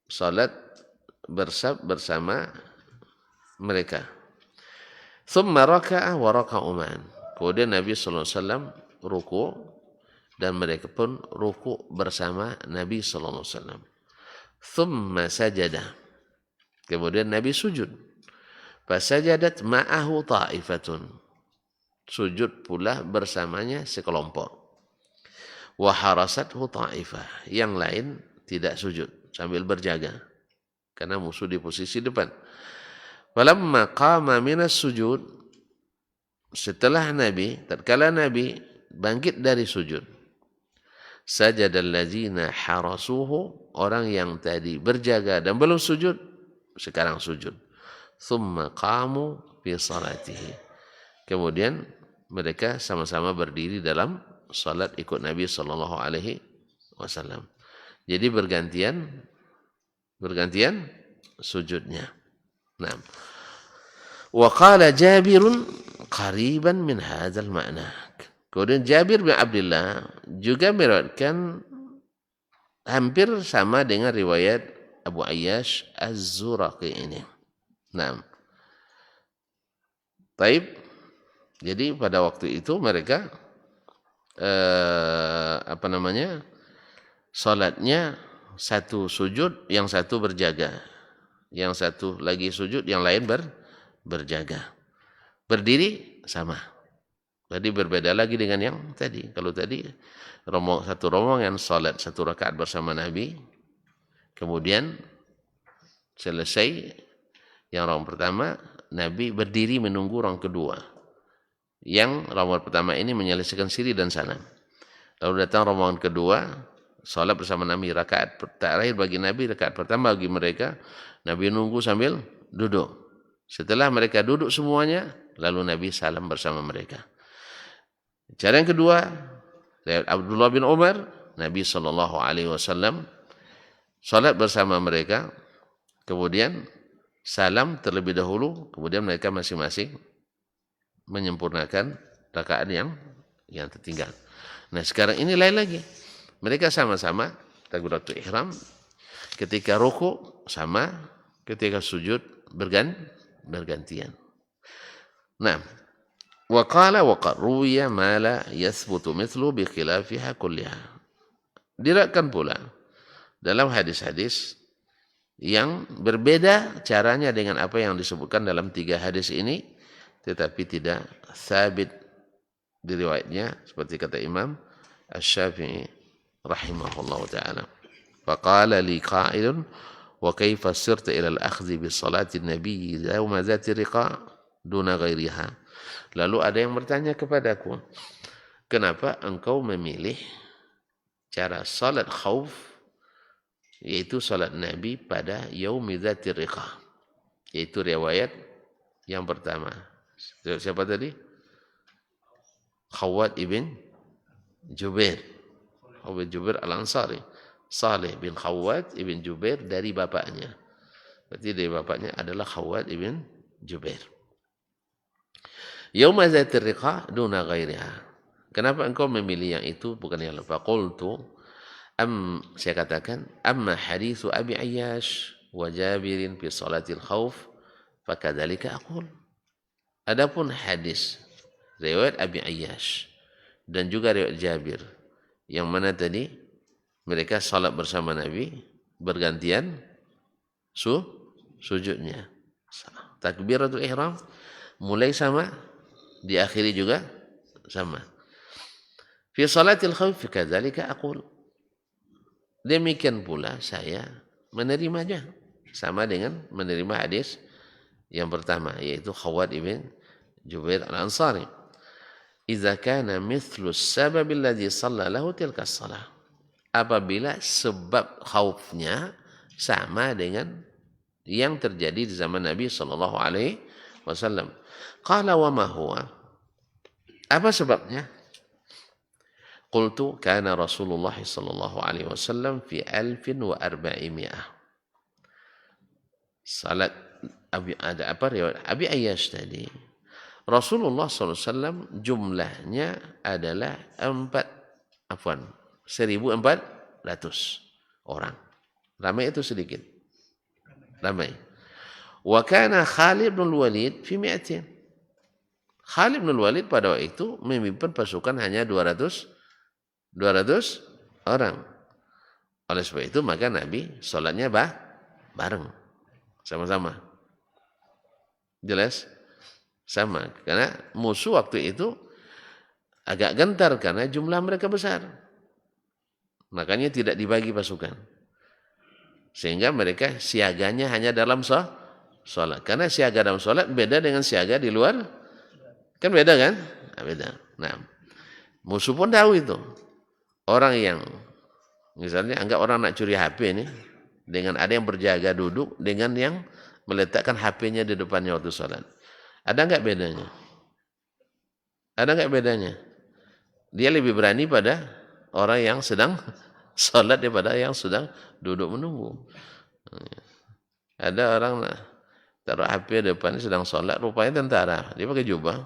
salat bersama mereka. Thumma raka'a wa raka'u ma'an. Kemudian Nabi sallallahu alaihi wasallam ruku dan mereka pun ruku bersama Nabi sallallahu alaihi wasallam. Thumma sajada. Kemudian Nabi sujud. Fasajadat ma'ahu ta'ifatun. Sujud pula bersamanya sekelompok. Wa harasathu ta'ifah. Yang lain tidak sujud sambil berjaga karena musuh di posisi depan. Falamma qama minas sujud, setelah Nabi, tatkala Nabi bangkit dari sujud, sajadal ladzina harasuhu, orang yang tadi berjaga dan belum sujud sekarang sujud. Tsumma qamu fi salatihi. Kemudian mereka sama-sama berdiri dalam salat ikut Nabi sallallahu alaihi wasallam. Jadi bergantian sujudnya. Wa qala Jabirun qariban min hadzal ma'na. Kemudian Jabir bin Abdullah juga meriwayatkan hampir sama dengan riwayat Abu Ayyash Az-Zuraqi ini. Taib. Jadi pada waktu itu mereka salatnya satu sujud, yang satu berjaga. Yang satu lagi sujud, yang lain berjaga. Berdiri sama. Jadi berbeda lagi dengan yang tadi. Kalau tadi satu rombongan salat 1 rakaat bersama Nabi, kemudian selesai yang rombongan pertama, Nabi berdiri menunggu rombongan kedua. Yang rombongan pertama ini menyelesaikan siri dan salam. Lalu datang rombongan kedua, salat bersama Nabi, rakaat terakhir bagi Nabi, rakaat pertama bagi mereka. Nabi nunggu sambil duduk. Setelah mereka duduk semuanya, lalu Nabi salam bersama mereka. Cara yang kedua, dari Abdullah bin Umar, Nabi SAW salat bersama mereka, kemudian salam terlebih dahulu, kemudian mereka masing-masing menyempurnakan rakaat yang tertinggal. Nah sekarang ini lain lagi, mereka sama-sama takbiratul ihram, ketika ruku sama, ketika sujud bergantian. Nah, wa qala wa qad ruwiya ma la yathbutu mithlu bi khilafiha kulliha. Diriwayatkan pula dalam hadis-hadis yang berbeda caranya dengan apa yang disebutkan dalam 3 hadis ini, tetapi tidak sabit di riwayatnya, seperti kata Imam Asy-Syafi'i rahimahullah ta'ala. Faqala li qa'ilun wa kaifa sirta ila al-akhdhi bi salati an-nabi yawma dzati riqa duna ghairiha. Lalu ada yang bertanya kepadaku, kenapa engkau memilih cara salat khauf, yaitu salat Nabi pada yaumi dzati riqa, yaitu riwayat yang pertama. Siapa tadi? Khawwat ibn Jubair. Khawwat Jubair al-Ansari. Salih bin Khawwat ibn Jubair dari bapaknya. Berarti dari bapaknya adalah Khawwat ibn Jubair. Yauma dzatir riqa duna ghairiha. Kenapa engkau memilih yang itu bukan yang lain? Faqultu saya katakan amma haditsu Abi Ayyash wa Jabirin fi salatil khauf fakadzalika aqul. Adapun hadis riwayat Abi Ayyash dan juga riwayat Jabir yang mana tadi mereka salat bersama Nabi bergantian sujudnya. Takbiratul ihram mulai sama, diakhiri juga sama. Fi salatil khauf kadzalika aqul. Demikian pula saya menerimanya sama dengan menerima hadis yang pertama, yaitu Khawwat ibn Jubair al-Ansari. Idza kana mithlu as-sabab alladhi shalla lahu tilka as-salah. Apabila sebab khaufnya sama dengan yang terjadi di zaman Nabi sallallahu alaihi wasallam. Qala wa ma huwa? Apa sebabnya? Qultu kana Rasulullah sallallahu alaihi wasallam fi 1400. Salat ada apa riwayat Abi Ayyash tadi. Rasulullah sallallahu alaihi wasallam jumlahnya adalah 1.400 orang. Ramai itu sedikit. Ramai. Wa kana Khalid bin Walid fi 200. Khalid bin Walid pada waktu itu memimpin pasukan hanya 200 orang. Oleh sebab itu maka Nabi sholatnya bareng, sama-sama. Jelas? Sama. Karena musuh waktu itu agak gentar karena jumlah mereka besar. Makanya tidak dibagi pasukan. Sehingga mereka siaganya hanya dalam sholat. Karena siaga dalam sholat beda dengan siaga di luar. Kan beda kan? Nah, beda. Nah, musuh pun tahu itu. Orang yang misalnya anggap orang nak curi HP ini, dengan ada yang berjaga duduk, dengan yang meletakkan HP-nya di depannya waktu sholat. Ada enggak bedanya? Ada enggak bedanya? Dia lebih berani pada orang yang sedang sholat daripada yang sedang duduk menunggu. Ada orang taruh HP di depannya sedang sholat, rupanya tentara. Dia pakai jubah.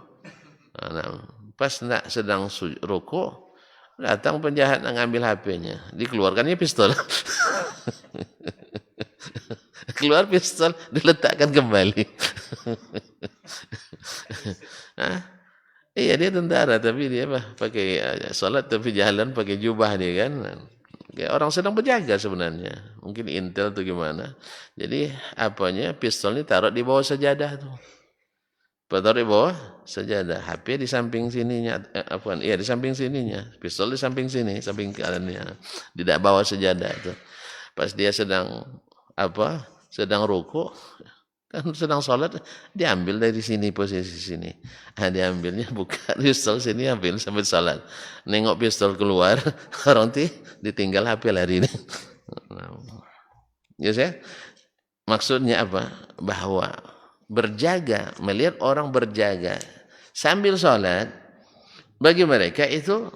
Nah, pas nak sedang rukuk, datang penjahat nak ngambil HP-nya, dikeluarkannya pistol. Keluar pistol, diletakkan kembali. Iya dia tentara, tapi dia pakai sholat tapi jalan pakai jubah dia kan. Kayak orang sedang berjaga sebenarnya, mungkin intel atau gimana. Jadi apanya pistolnya taruh di bawah sajadah tuh. Taruh di bawah sajadah, HP di samping sininya, di samping sininya, pistol di samping sini, samping kanannya, tidak bawa sajadah itu. Pas dia sedang ruku, kan sedang sholat, diambil dari sini posisi sini, diambilnya buka pistol sini, ambil sambil sholat, nengok pistol keluar, orang ditinggal HP lari ini. Ya saya, maksudnya apa? Bahwa berjaga, melihat orang berjaga sambil sholat, bagi mereka itu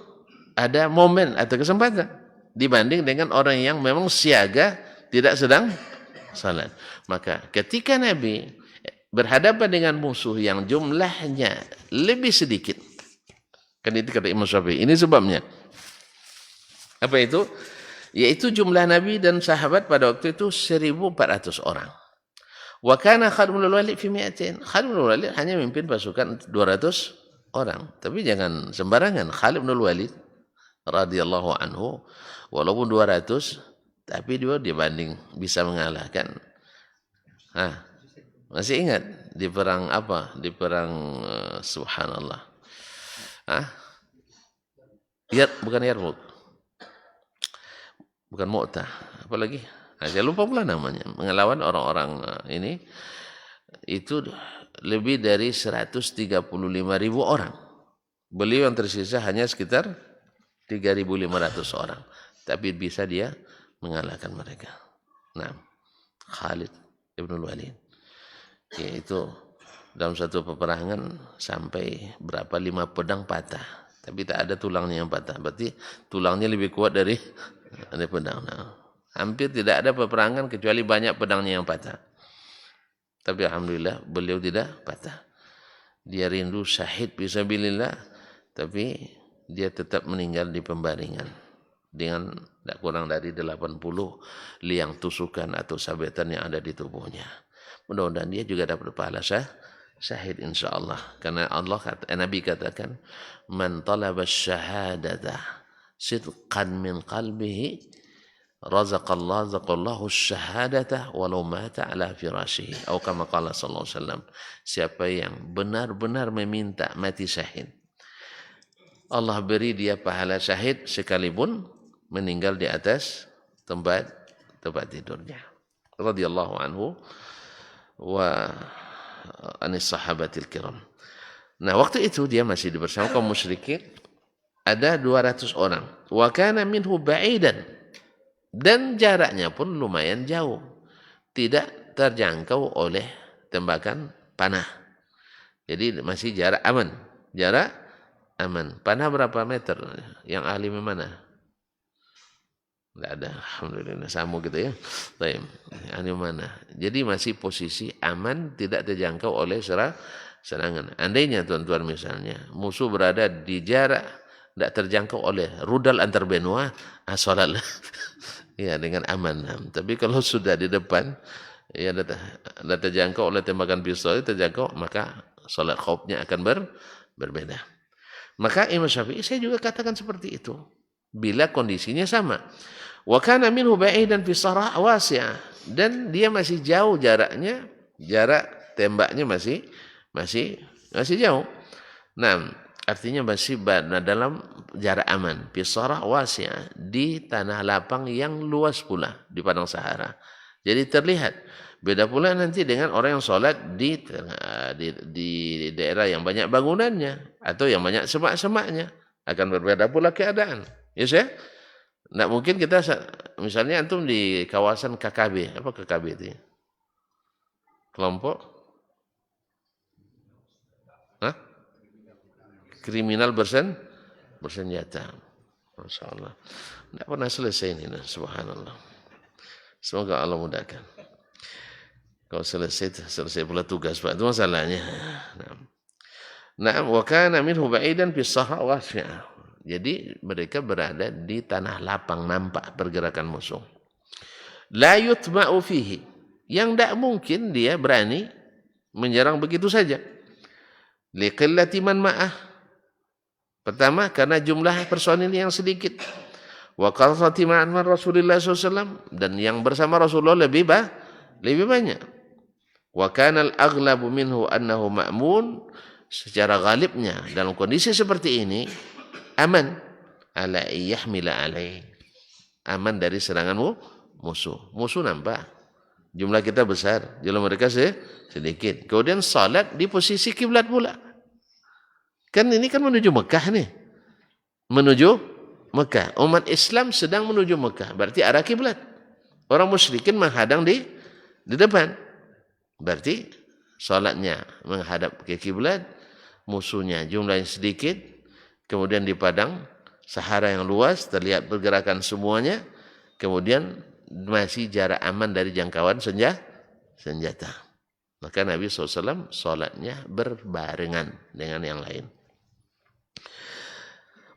ada momen atau kesempatan dibanding dengan orang yang memang siaga tidak sedang sholat. Maka ketika Nabi berhadapan dengan musuh yang jumlahnya lebih sedikit, kan itu kata Imam Syafi'i, ini sebabnya. Apa itu? Yaitu jumlah Nabi dan sahabat pada waktu itu 1.400 orang. Wa kana Khalid bin Walid fi 200. Khalid bin Walid hanya memimpin pasukan 200 orang. Tapi jangan sembarangan. Khalid bin Walid radhiyallahu anhu walaupun 200 tapi dia dibanding bisa mengalahkan. Masih ingat di perang apa? Di perang subhanallah. Bukan Yarmuk. Bukan Mu'tah, apalagi saya lupa pula namanya, mengelawan orang-orang ini itu lebih dari 135.000 orang. Beliau yang tersisa hanya sekitar 3.500 orang, tapi bisa dia mengalahkan mereka. Nah, Khalid ibn Walid, yaitu dalam satu peperangan sampai berapa 5 pedang patah, tapi tak ada tulangnya yang patah. Berarti tulangnya lebih kuat dari pedang. Hampir tidak ada peperangan kecuali banyak pedangnya yang patah. Tapi alhamdulillah beliau tidak patah. Dia rindu syahid fisabilillah, tapi dia tetap meninggal di pembaringan dengan tidak kurang dari 80 liang tusukan atau sabetan yang ada di tubuhnya. Mudah-mudahan dia juga dapat pahala syahid insyaallah. Karena Nabi katakan, "Man talaba syahadata sidqan min qalbihi razaqallahu syahadata walau mata ala firashihi." Atau kama qala sallallahu alaihi wasallam, siapa yang benar-benar meminta mati syahid, Allah beri dia pahala syahid sekalipun meninggal di atas tempat tidurnya. Radhiyallahu anhu wa anis sahabatil kiram. Nah, waktu itu dia masih bersama kaum musyrikin. Ada 200 orang. Wa kana minhu ba'idan. Dan jaraknya pun lumayan jauh. Tidak terjangkau oleh tembakan panah. Jadi masih jarak aman. Jarak aman. Panah berapa meter? Yang ahli mana? Tidak ada. Alhamdulillah. Sama gitu ya. Baik. Ahli mana? Jadi masih posisi aman. Tidak terjangkau oleh serangan. Andainya tuan-tuan misalnya. Musuh berada di jarak tidak terjangkau oleh rudal antar benua, sholat ya dengan aman. Tapi kalau sudah di depan, ya tidak terjangkau oleh tembakan pistol, terjangkau, maka sholat khaufnya akan berbeda. Maka Imam Syafi'i saya juga katakan seperti itu. Bila kondisinya sama. Wa kana minhu ba'idan fi sahra wasi'ah. Dan dia masih jauh jaraknya, jarak tembaknya masih jauh. Nah, artinya masih dalam jarak aman. Fisarah wasi'ah, di tanah lapang yang luas pula, di padang Sahara. Jadi terlihat. Beda pula nanti dengan orang yang sholat di daerah yang banyak bangunannya atau yang banyak semak-semaknya. Akan berbeda pula keadaan. Ya saya? Tidak mungkin kita, misalnya antum di kawasan KKB. Apa KKB itu? Kelompok? Kriminal bersenjata. Masya Allah. Tidak pernah selesai ini. Subhanallah. Semoga Allah mudahkan. Kalau selesai pula tugas, Pak. Itu masalahnya. Na'am wa kana minhu ba'idan fi sahra wasi'ah. Jadi mereka berada di tanah lapang, nampak pergerakan musuh. La yutma'u fihi. Yang tidak mungkin dia berani menyerang begitu saja. Liqillati man ma'ah. Pertama, karena jumlah personil yang sedikit. Wa kasrati ma'an Rasulullah SAW. Dan yang bersama Rasulullah lebih banyak. Wa kana al-aghlabu minhu annahu ma'mun. Secara galibnya, dalam kondisi seperti ini, aman. Ala iyahmila alaih. Aman dari serangan musuh. Musuh nampak. Jumlah kita besar. Jumlah mereka sedikit. Kemudian salat di posisi kiblat pula. Kan ini kan menuju Mekah nih. Menuju Mekah. Umat Islam sedang menuju Mekah. Berarti arah kiblat. Orang musyrikin menghadang di depan. Berarti salatnya menghadap ke kiblat, musuhnya jumlahnya sedikit, kemudian di padang Sahara yang luas terlihat pergerakan semuanya, kemudian masih jarak aman dari jangkauan senjata. Maka Nabi SAW salatnya berbarengan dengan yang lain.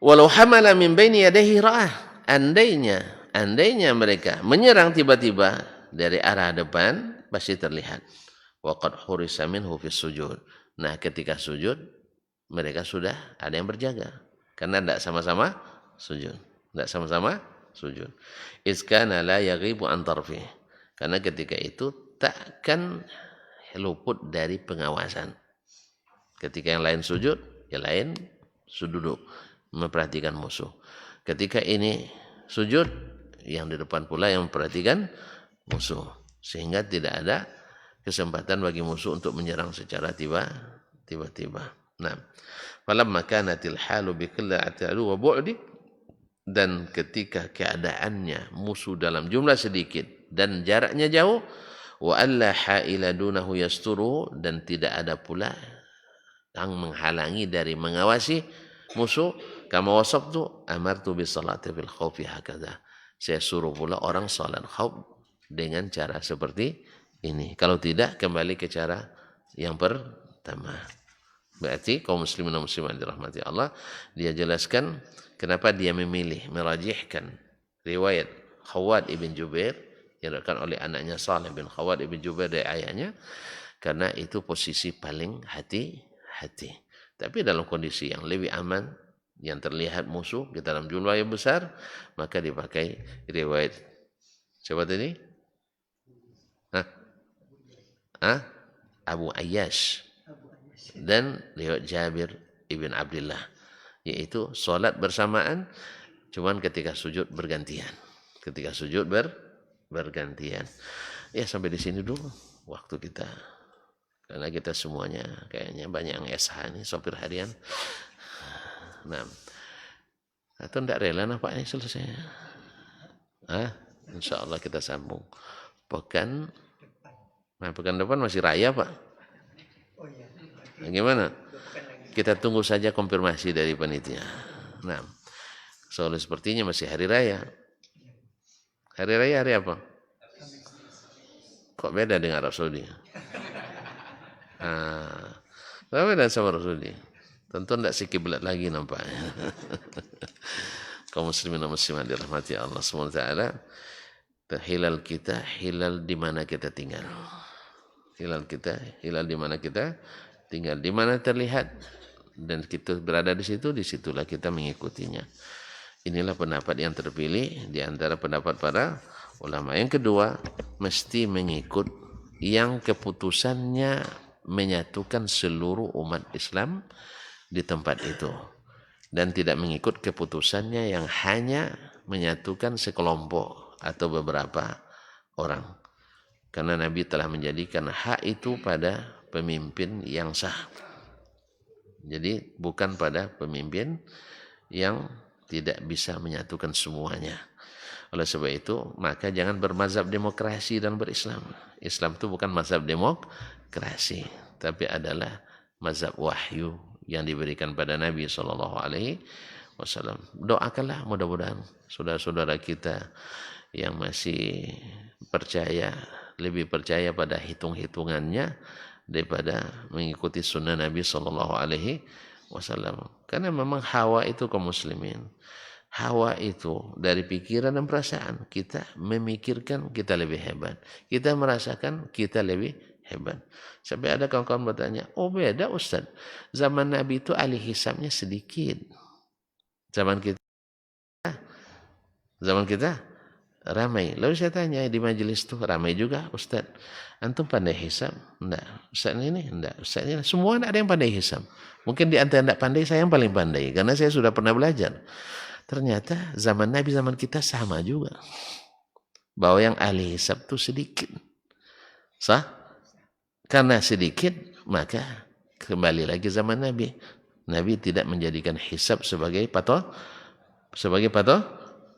Walau hamala min baini yadayhi ra'ah, andainya mereka menyerang tiba-tiba dari arah depan, pasti terlihat. Wa qad hurisa minhu fis sujud. Nah, ketika sujud mereka sudah ada yang berjaga karena tidak sama-sama sujud. Tidak sama-sama sujud. Iskana la yaghibu an tarfi. Karena ketika itu takkan luput dari pengawasan. Ketika yang lain sujud, yang lain duduk memperhatikan musuh. Ketika ini sujud, yang di depan pula yang memperhatikan musuh. Sehingga tidak ada kesempatan bagi musuh untuk menyerang secara tiba-tiba. Nah, falamma kanatil halu bi qillati wa bu'di, dan ketika keadaannya musuh dalam jumlah sedikit dan jaraknya jauh, wa alla haila dunahu yasturu, dan tidak ada pula yang menghalangi dari mengawasi musuh, kama wasabtu amartu bis salati fil khaufi hakadha. Saya suruh pula orang salat khauf dengan cara seperti ini. Kalau tidak, kembali ke cara yang pertama. Berarti kaum muslimin dan muslimat dirahmati Allah, dia jelaskan kenapa dia memilih merajihkan riwayat Khawwad ibn Jubair yang diriwayatkan oleh anaknya Salih bin Khawwad ibn Jubair dari ayahnya, karena itu posisi paling hati-hati. Tapi dalam kondisi yang lebih aman, yang terlihat musuh di dalam jumlah yang besar, maka dipakai riwayat siapa tadi? Abu Ayyash dan riwayat Jabir ibn Abdullah, yaitu solat bersamaan, cuman ketika sujud bergantian. Bergantian. Ya, sampai di sini dulu waktu kita, karena kita semuanya kayaknya banyak yang SH nih, sopir harian. Nah, atau tidak rela nampaknya selesai. Insya Allah kita sambung pekan depan masih raya, Pak. Nah, gimana? Kita tunggu saja konfirmasi dari panitia. Nah, soalnya sepertinya masih hari raya. Hari raya hari apa? Kok beda dengan Arab Saudi? Kok beda sama Arab Saudi? Tentu tidak sekiblat lagi nampaknya. Kaum muslimin dan muslimat dirahmati Allah SWT. Hilal kita, hilal di mana kita tinggal. Hilal di mana kita tinggal, di mana terlihat dan kita berada di situ, disitulah kita mengikutinya. Inilah pendapat yang terpilih di antara pendapat para ulama. Yang kedua, mesti mengikut yang keputusannya menyatukan seluruh umat Islam di tempat itu, dan tidak mengikut keputusannya yang hanya menyatukan sekelompok atau beberapa orang. Karena Nabi telah menjadikan hak itu pada pemimpin yang sah. Jadi bukan pada pemimpin yang tidak bisa menyatukan semuanya. Oleh sebab itu, maka jangan bermazhab demokrasi dan berislam. Islam itu bukan mazhab demokrasi, tapi adalah mazhab wahyu yang diberikan pada Nabi SAW. Doakanlah mudah-mudahan saudara-saudara kita yang masih lebih percaya pada hitung-hitungannya daripada mengikuti sunnah Nabi SAW. Karena memang hawa itu kaum muslimin. Hawa itu dari pikiran dan perasaan. Kita memikirkan kita lebih hebat. Kita merasakan kita lebih hebat. Sampai ada kawan-kawan bertanya, oh beda Ustaz. Zaman Nabi itu ahli hisabnya sedikit. Zaman kita ramai. Lalu saya tanya di majelis itu ramai juga Ustaz. Antum pandai hisab? Enggak. Ustaz ini? Enggak. Ustaz ini? Semua enggak ada yang pandai hisab. Mungkin di antara enggak pandai saya yang paling pandai. Karena saya sudah pernah belajar. Ternyata zaman Nabi zaman kita sama juga. Bahwa yang ahli hisab itu sedikit. Sah? Karena sedikit maka kembali lagi zaman Nabi. Nabi tidak menjadikan hisab sebagai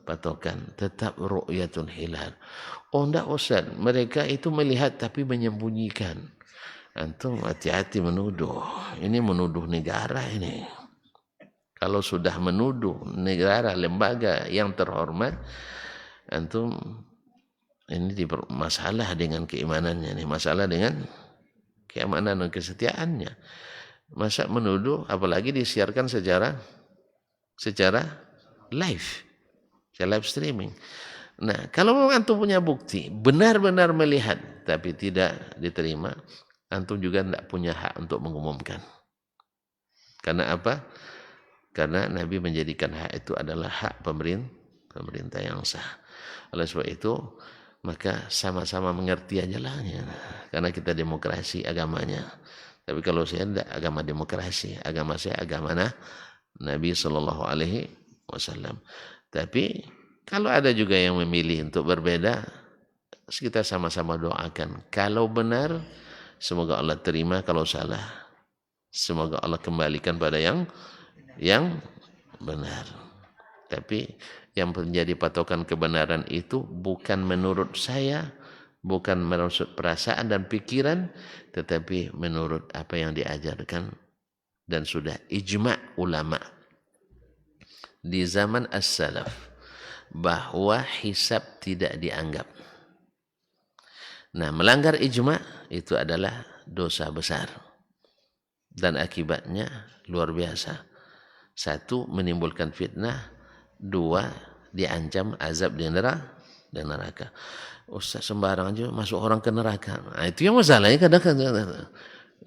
patokan, tetap ru'yatul hilal. Oh enggak Ustaz, mereka itu melihat tapi menyembunyikan. Antum hati-hati menuduh. Ini menuduh negara ini. Kalau sudah menuduh negara, lembaga yang terhormat, antum ini masalah dengan keimanannya nih, masalah dengan keamanan dan kesetiaannya. Masa menuduh, apalagi disiarkan secara live, live streaming. Nah, kalau memang antum punya bukti, benar-benar melihat, tapi tidak diterima, antum juga tidak punya hak untuk mengumumkan. Karena apa? Karena Nabi menjadikan hak itu adalah hak pemerintah yang sah. Oleh sebab itu, maka sama-sama mengerti aja lah ya. Karena kita demokrasi agamanya. Tapi kalau saya tidak agama demokrasi, agama saya agama Nabi Shallallahu Alaihi Wasallam. Tapi kalau ada juga yang memilih untuk berbeda, kita sama-sama doakan. Kalau benar, semoga Allah terima. Kalau salah, semoga Allah kembalikan pada yang benar. Tapi yang menjadi patokan kebenaran itu bukan menurut saya, bukan menurut perasaan dan pikiran, tetapi menurut apa yang diajarkan dan sudah ijma' ulama di zaman as-salaf bahwa hisab tidak dianggap. Nah, melanggar ijma' itu adalah dosa besar dan akibatnya luar biasa. Satu, menimbulkan fitnah. Dua, diancam azab di neraka. Ustaz sembarang aja masuk orang ke neraka. Nah, itu yang masalahnya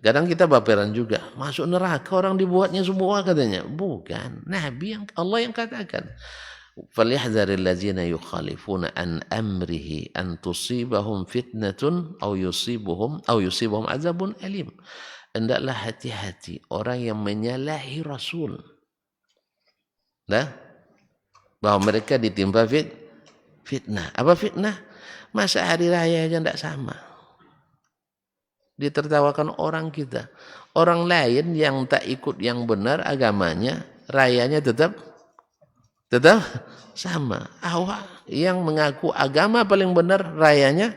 kadang kita baperan juga. Masuk neraka orang dibuatnya semua katanya. Bukan. Nabi Allah yang katakan. Falyahdharil ladzina yukhalifuna an amrihi an tusibahum fitnatun aw yusibuhum azabun alim. Hendaklah hati-hati orang yang menyalahi Rasul. Nah, bahwa mereka ditimpa fitnah. Apa fitnah? Masa hari raya aja tidak sama. Ditertawakan orang kita. Orang lain yang tak ikut yang benar agamanya, rayanya tetap sama. Awak yang mengaku agama paling benar, rayanya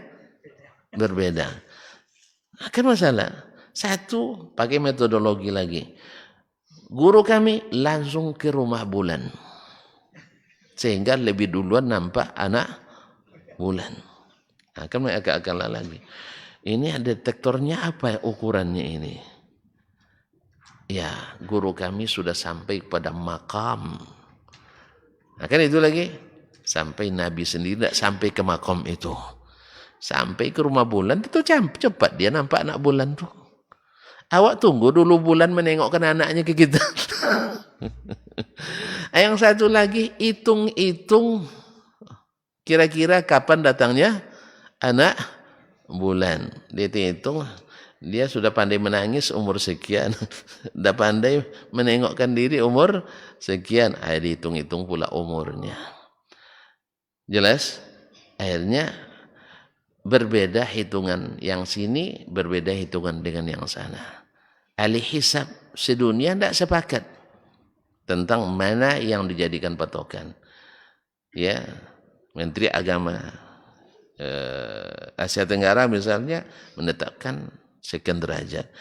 berbeda. Akan masalah. Satu, pakai metodologi lagi. Guru kami langsung ke rumah bulan. Sehingga lebih duluan nampak anak bulan. Nah, kan agak lagi. Ini ada detektornya apa ya ukurannya ini? Ya, guru kami sudah sampai pada makam. Nah, kan itu lagi. Sampai Nabi sendiri tidak sampai ke makam itu. Sampai ke rumah bulan, itu cepat dia nampak anak bulan tuh. Awak tunggu dulu bulan menengokkan anaknya ke kita. Yang satu lagi, hitung-hitung kira-kira kapan datangnya anak bulan. Dia hitung, dia sudah pandai menangis umur sekian. Sudah pandai menengokkan diri umur sekian. Dihitung-hitung pula umurnya. Jelas? Akhirnya berbeda hitungan yang sini, berbeda hitungan dengan yang sana. Ahli hisab sedunia tidak sepakat tentang mana yang dijadikan patokan. Ya, Menteri Agama Asia Tenggara misalnya menetapkan sekian derajat.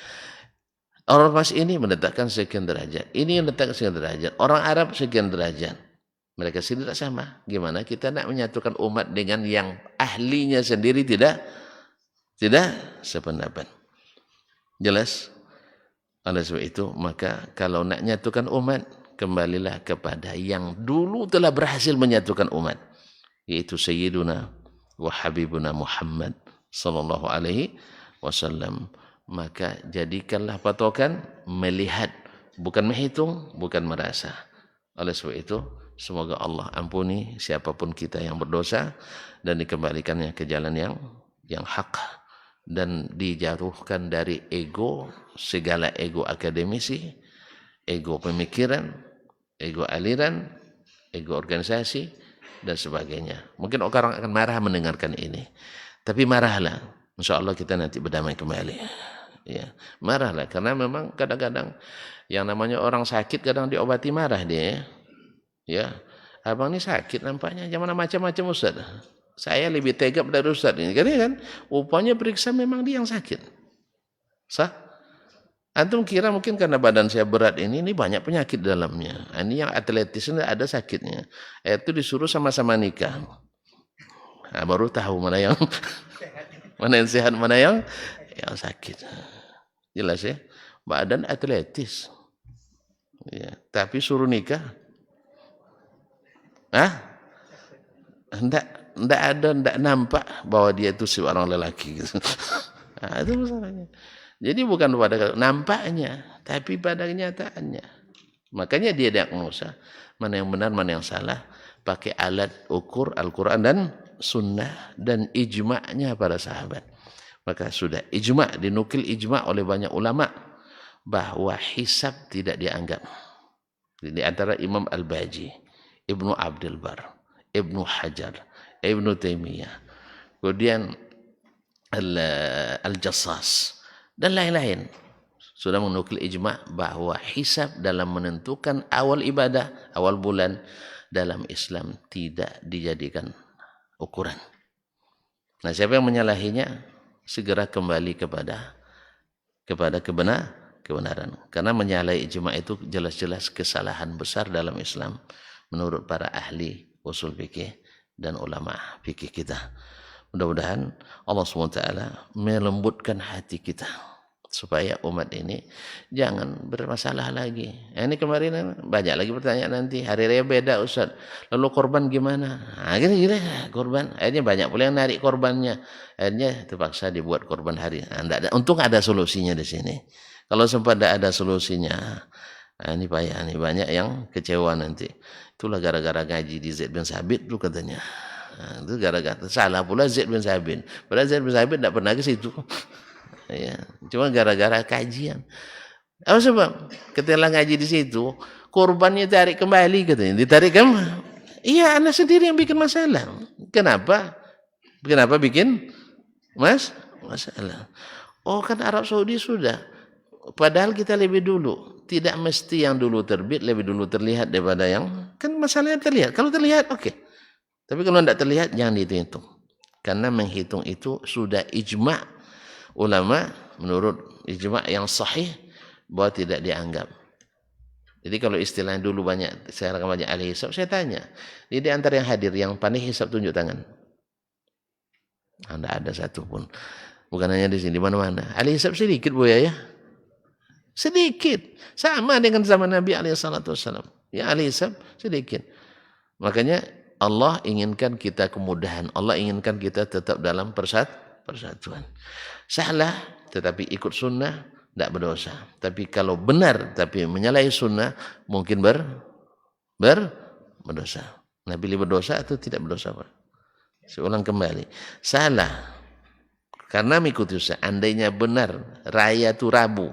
Ormas ini menetapkan sekian derajat. Ini menetapkan sekian derajat. Orang Arab sekian derajat. Mereka sendiri tidak sama. Gimana kita nak menyatukan umat dengan yang ahlinya sendiri tidak sependapat. Jelas? Oleh sebab itu, maka kalau nak menyatukan umat, kembalilah kepada yang dulu telah berhasil menyatukan umat, yaitu Sayyiduna wa Habibuna Muhammad sallallahu alaihi wasallam. Maka jadikanlah patokan melihat, bukan menghitung, bukan merasa. Oleh sebab itu, semoga Allah ampuni siapapun kita yang berdosa dan dikembalikannya ke jalan yang hak dan dijauhkan dari ego, segala ego akademisi, ego pemikiran, ego aliran, ego organisasi dan sebagainya. Mungkin orang akan marah mendengarkan ini, tapi marahlah, insya Allah kita nanti berdamai kembali. Ya, marahlah karena memang kadang-kadang yang namanya orang sakit kadang diobati marah dia. Ya, abang ini sakit nampaknya, jangan macam-macam Ustaz. Saya lebih tegap dari Ustaz ini. Karena kan upanya periksa memang dia yang sakit. Sah? Antum kira mungkin karena badan saya berat ini banyak penyakit dalamnya. Ini yang atletis ini ada sakitnya. Itu disuruh sama-sama nikah. Nah, baru tahu mana yang mana yang sehat, mana yang sakit. Jelas ya? Badan atletis. Ya, tapi suruh nikah. Enggak nampak bahwa dia itu seorang lelaki gitu. Nah, itu masalahnya. Jadi bukan pada nampaknya, tapi pada kenyataannya. Makanya dia diagnosa mana yang benar, mana yang salah, pakai alat ukur Al-Quran dan Sunnah dan ijma'nya para sahabat. Maka sudah ijma', dinukil ijma' oleh banyak ulama bahwa hisab tidak dianggap. Di antara Imam Al-Baji, Ibnu Abdul Bar, Ibnu Hajar, Ibnu Taimiyah, kemudian Al-Jassas dan lain-lain sudah menukil ijma' bahwa hisab dalam menentukan awal ibadah, awal bulan dalam Islam tidak dijadikan ukuran. Nah, siapa yang menyalahinya segera kembali kepada kebenaran. Karena menyalahi ijma' itu jelas-jelas kesalahan besar dalam Islam menurut para ahli usul fikih dan ulama fikih kita. Mudah-mudahan Allah SWT melembutkan hati kita supaya umat ini jangan bermasalah lagi. Ini kemarin banyak lagi pertanyaan nanti. Hari raya beda Ustaz. Lalu korban gimana? Gini korban. Akhirnya banyak pula yang narik korbannya. Akhirnya terpaksa dibuat korban hari. Untung ada solusinya di sini. Kalau sempat tidak ada solusinya, ini payah. Ini banyak yang kecewa nanti. Itulah gara-gara ngaji di Zaid bin Sabit itu katanya. Itu gara-gara salah pula Zaid bin Sabit. Padahal Zaid bin Sabit tidak pernah ke situ. Ya, cuma gara-gara kajian. Apa sebab? Ketika ngaji di situ, korbannya tarik kembali katanya. Ditarik kembali. Iya, anak sendiri yang bikin masalah. Kenapa? Kenapa bikin masalah? Oh, kan Arab Saudi sudah. Padahal kita lebih dulu. Tidak mesti yang dulu terbit lebih dulu terlihat daripada yang kan masalahnya terlihat. Kalau terlihat oke. Tapi kalau tidak terlihat jangan dihitung. Karena menghitung itu sudah ijma' ulama menurut ijma' yang sahih bahwa tidak dianggap. Jadi kalau istilahnya dulu banyak, saya akan banyak ahli hisab, saya tanya. Di antara yang hadir, yang pandai hisab tunjuk tangan. Tidak ada satu pun. Bukan hanya di sini, di mana-mana. Ahli hisab sedikit ya. Sedikit. Sama dengan zaman Nabi SAW. Ya ahli hisab sedikit. Makanya Allah inginkan kita kemudahan. Allah inginkan kita tetap dalam persatuan. Salah tetapi ikut sunnah tidak berdosa. Tapi kalau benar tapi menyalahi sunnah mungkin berdosa. Nah, pilih berdosa atau tidak berdosa, Pak? Saya ulang kembali. Salah karena mengikuti sunnah. Andainya benar raya itu Rabu.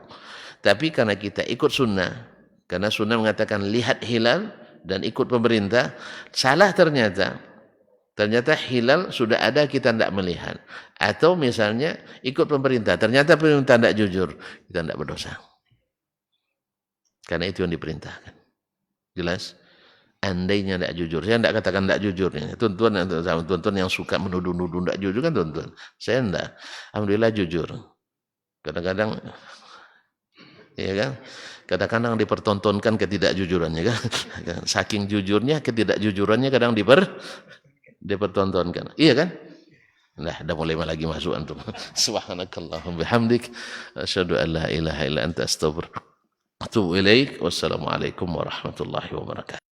Tapi karena kita ikut sunnah, karena sunnah mengatakan lihat hilal dan ikut pemerintah, salah ternyata hilal sudah ada kita tidak melihat. Atau misalnya ikut pemerintah, ternyata pemerintah tidak jujur, kita tidak berdosa. Karena itu yang diperintahkan. Jelas? Andainya tidak jujur. Saya tidak katakan tidak jujur. Tuan-tuan yang suka menuduh-nuduh tidak jujur kan tuan-tuan. Saya tidak. Alhamdulillah jujur. Kadang-kadang ya kan? Kadang-kadang dipertontonkan ketidakjujurannya kan. Saking jujurnya ketidakjujurannya kadang dipertontonkan. Iya kan? Nah, dah mulai lagi masuk antum. Subhanakallahumma bihamdik asyhadu an la ilaha illa anta astaghfiruka wa atubu ilaik. Wassalamualaikum warahmatullahi wabarakatuh.